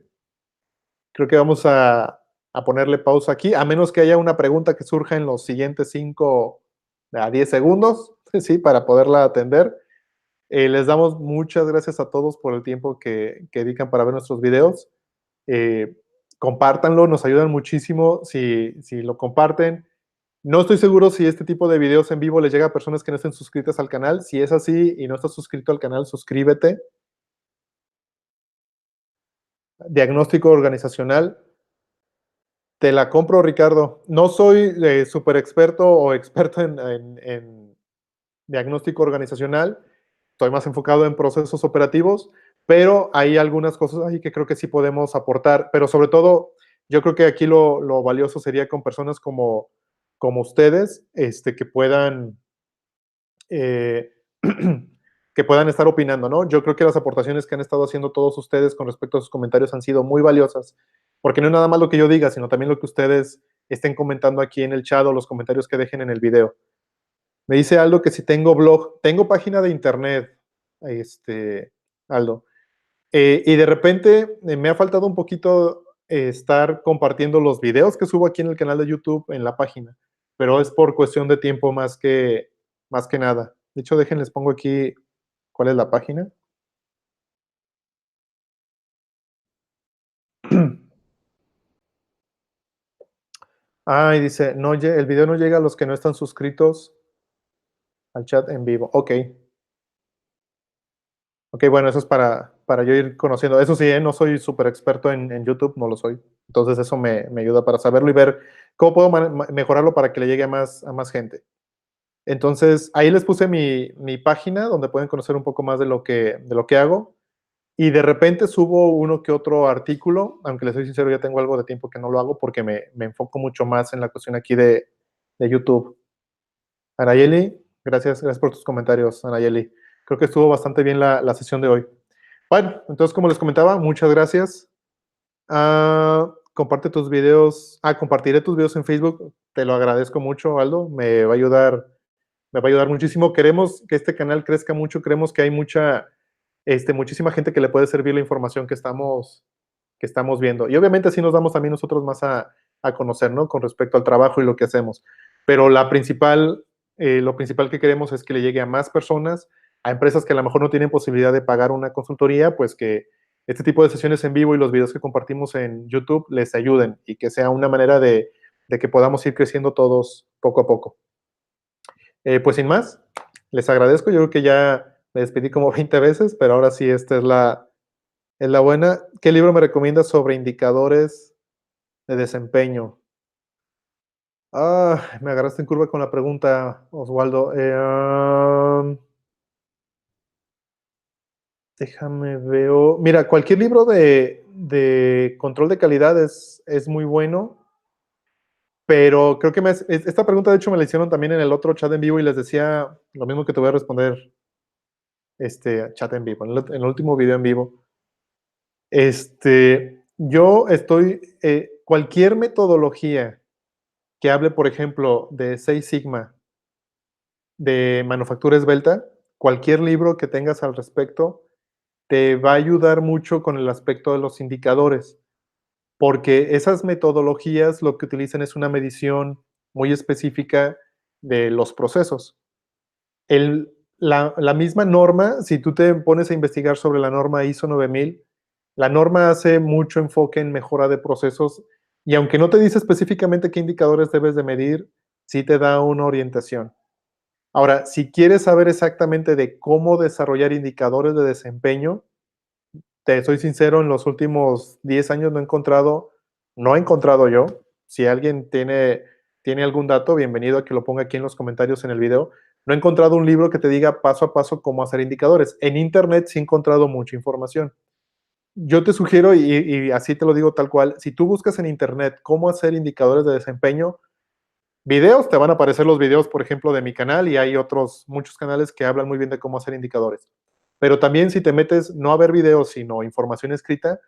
Speaker 1: Creo que vamos a ponerle pausa aquí, a menos que haya una pregunta que surja en los siguientes 5 a 10 segundos, sí, para poderla atender. Les damos muchas gracias a todos por el tiempo que dedican para ver nuestros videos. Eh, Compártanlo, nos ayudan muchísimo si lo comparten. No estoy seguro si este tipo de videos en vivo les llega a personas que no estén suscritas al canal. Si es así y no estás suscrito al canal, suscríbete. Diagnóstico organizacional. Te la compro, Ricardo. No soy súper experto o experto en diagnóstico organizacional. Estoy más enfocado en procesos operativos, pero hay algunas cosas ahí que creo que sí podemos aportar. Pero sobre todo, yo creo que aquí lo valioso sería con personas como ustedes, que puedan eh, que puedan estar opinando, ¿no? Yo creo que las aportaciones que han estado haciendo todos ustedes con respecto a sus comentarios han sido muy valiosas, porque no es nada más lo que yo diga, sino también lo que ustedes estén comentando aquí en el chat o los comentarios que dejen en el video. Me dice Aldo que si tengo blog, tengo página de internet, Aldo, y de repente me ha faltado un poquito estar compartiendo los videos que subo aquí en el canal de YouTube en la página, pero es por cuestión de tiempo más que nada. De hecho, déjenles pongo aquí cuál es la página. Ah, y dice, no, el video no llega a los que no están suscritos al chat en vivo. Ok, ok, bueno, eso es para yo ir conociendo. Eso sí, no soy súper experto en YouTube, no lo soy. Entonces eso me ayuda para saberlo y ver cómo puedo mejorarlo para que le llegue a más gente. Entonces, ahí les puse mi página donde pueden conocer un poco más de lo que hago. Y de repente subo uno que otro artículo, aunque les soy sincero, ya tengo algo de tiempo que no lo hago porque me enfoco mucho más en la cuestión aquí de YouTube. Anayeli, gracias por tus comentarios, Anayeli. Creo que estuvo bastante bien la sesión de hoy. Bueno, entonces, como les comentaba, muchas gracias. Comparte tus videos. Compartiré tus videos en Facebook. Te lo agradezco mucho, Aldo. Me va a ayudar muchísimo. Queremos que este canal crezca mucho. Creemos que hay muchísima gente que le puede servir la información que estamos viendo. Y obviamente así nos damos también nosotros más a conocer, ¿no? Con respecto al trabajo y lo que hacemos. Pero lo principal que queremos es que le llegue a más personas, a empresas que a lo mejor no tienen posibilidad de pagar una consultoría, pues que este tipo de sesiones en vivo y los videos que compartimos en YouTube les ayuden y que sea una manera de que podamos ir creciendo todos poco a poco. Pues sin más, les agradezco. Yo creo que ya me despedí como 20 veces, pero ahora sí, esta es la buena. ¿Qué libro me recomiendas sobre indicadores de desempeño? Me agarraste en curva con la pregunta, Oswaldo. Déjame veo. Mira, cualquier libro de control de calidad es muy bueno, pero creo que esta pregunta de hecho me la hicieron también en el otro chat en vivo y les decía lo mismo que te voy a responder chat en vivo, en el último video en vivo. Yo cualquier metodología que hable, por ejemplo, de Six Sigma, de manufactura esbelta, cualquier libro que tengas al respecto te va a ayudar mucho con el aspecto de los indicadores, porque esas metodologías lo que utilizan es una medición muy específica de los procesos. La misma norma, si tú te pones a investigar sobre la norma ISO 9000, la norma hace mucho enfoque en mejora de procesos y aunque no te dice específicamente qué indicadores debes de medir, sí te da una orientación. Ahora, si quieres saber exactamente de cómo desarrollar indicadores de desempeño, te soy sincero, en los últimos 10 años no he encontrado yo. Si alguien tiene algún dato, bienvenido a que lo ponga aquí en los comentarios en el video, No he encontrado un libro que te diga paso a paso cómo hacer indicadores. En Internet sí he encontrado mucha información. Yo te sugiero, y así te lo digo tal cual, si tú buscas en Internet cómo hacer indicadores de desempeño, videos, te van a aparecer los videos, por ejemplo, de mi canal, y hay otros, muchos canales que hablan muy bien de cómo hacer indicadores. Pero también si te metes no a ver videos, sino información escrita,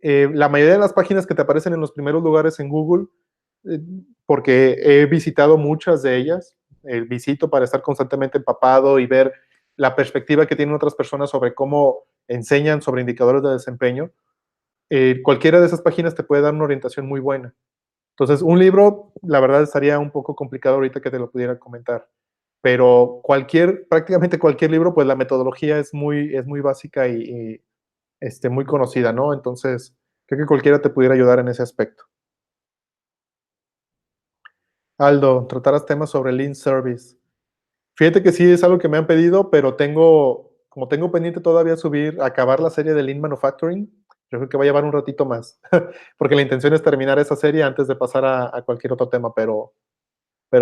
Speaker 1: la mayoría de las páginas que te aparecen en los primeros lugares en Google, eh, porque he visitado muchas de ellas, visito para estar constantemente empapado y ver la perspectiva que tienen otras personas sobre cómo enseñan sobre indicadores de desempeño. Cualquiera de esas páginas te puede dar una orientación muy buena. Entonces, un libro, la verdad, estaría un poco complicado ahorita que te lo pudiera comentar. Pero prácticamente cualquier libro, pues la metodología es muy básica y muy conocida, ¿no? Entonces, creo que cualquiera te pudiera ayudar en ese aspecto. Aldo, trataras temas sobre Lean Service. Fíjate que sí es algo que me han pedido, pero como tengo pendiente todavía acabar la serie de Lean Manufacturing, yo creo que va a llevar un ratito más, porque la intención es terminar esa serie antes de pasar a cualquier otro tema, pero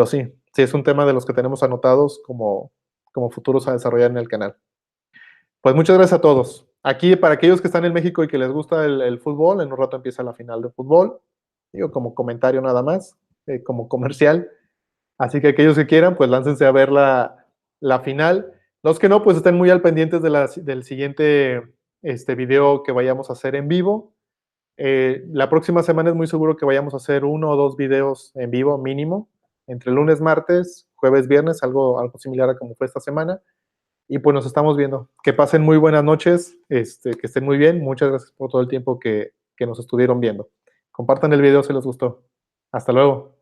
Speaker 1: sí, sí es un tema de los que tenemos anotados como futuros a desarrollar en el canal. Pues muchas gracias a todos. Aquí, para aquellos que están en México y que les gusta el fútbol, en un rato empieza la final de fútbol. Digo, como comentario nada más, como comercial. Así que aquellos que quieran, pues láncense a ver la final. Los que no, pues estén muy al pendientes del siguiente video que vayamos a hacer en vivo. La próxima semana es muy seguro que vayamos a hacer 1 o 2 videos en vivo mínimo, entre lunes, martes, jueves, viernes, algo similar a como fue esta semana. Y pues nos estamos viendo. Que pasen muy buenas noches, que estén muy bien. Muchas gracias por todo el tiempo que nos estuvieron viendo. Compartan el video si les gustó. Hasta luego.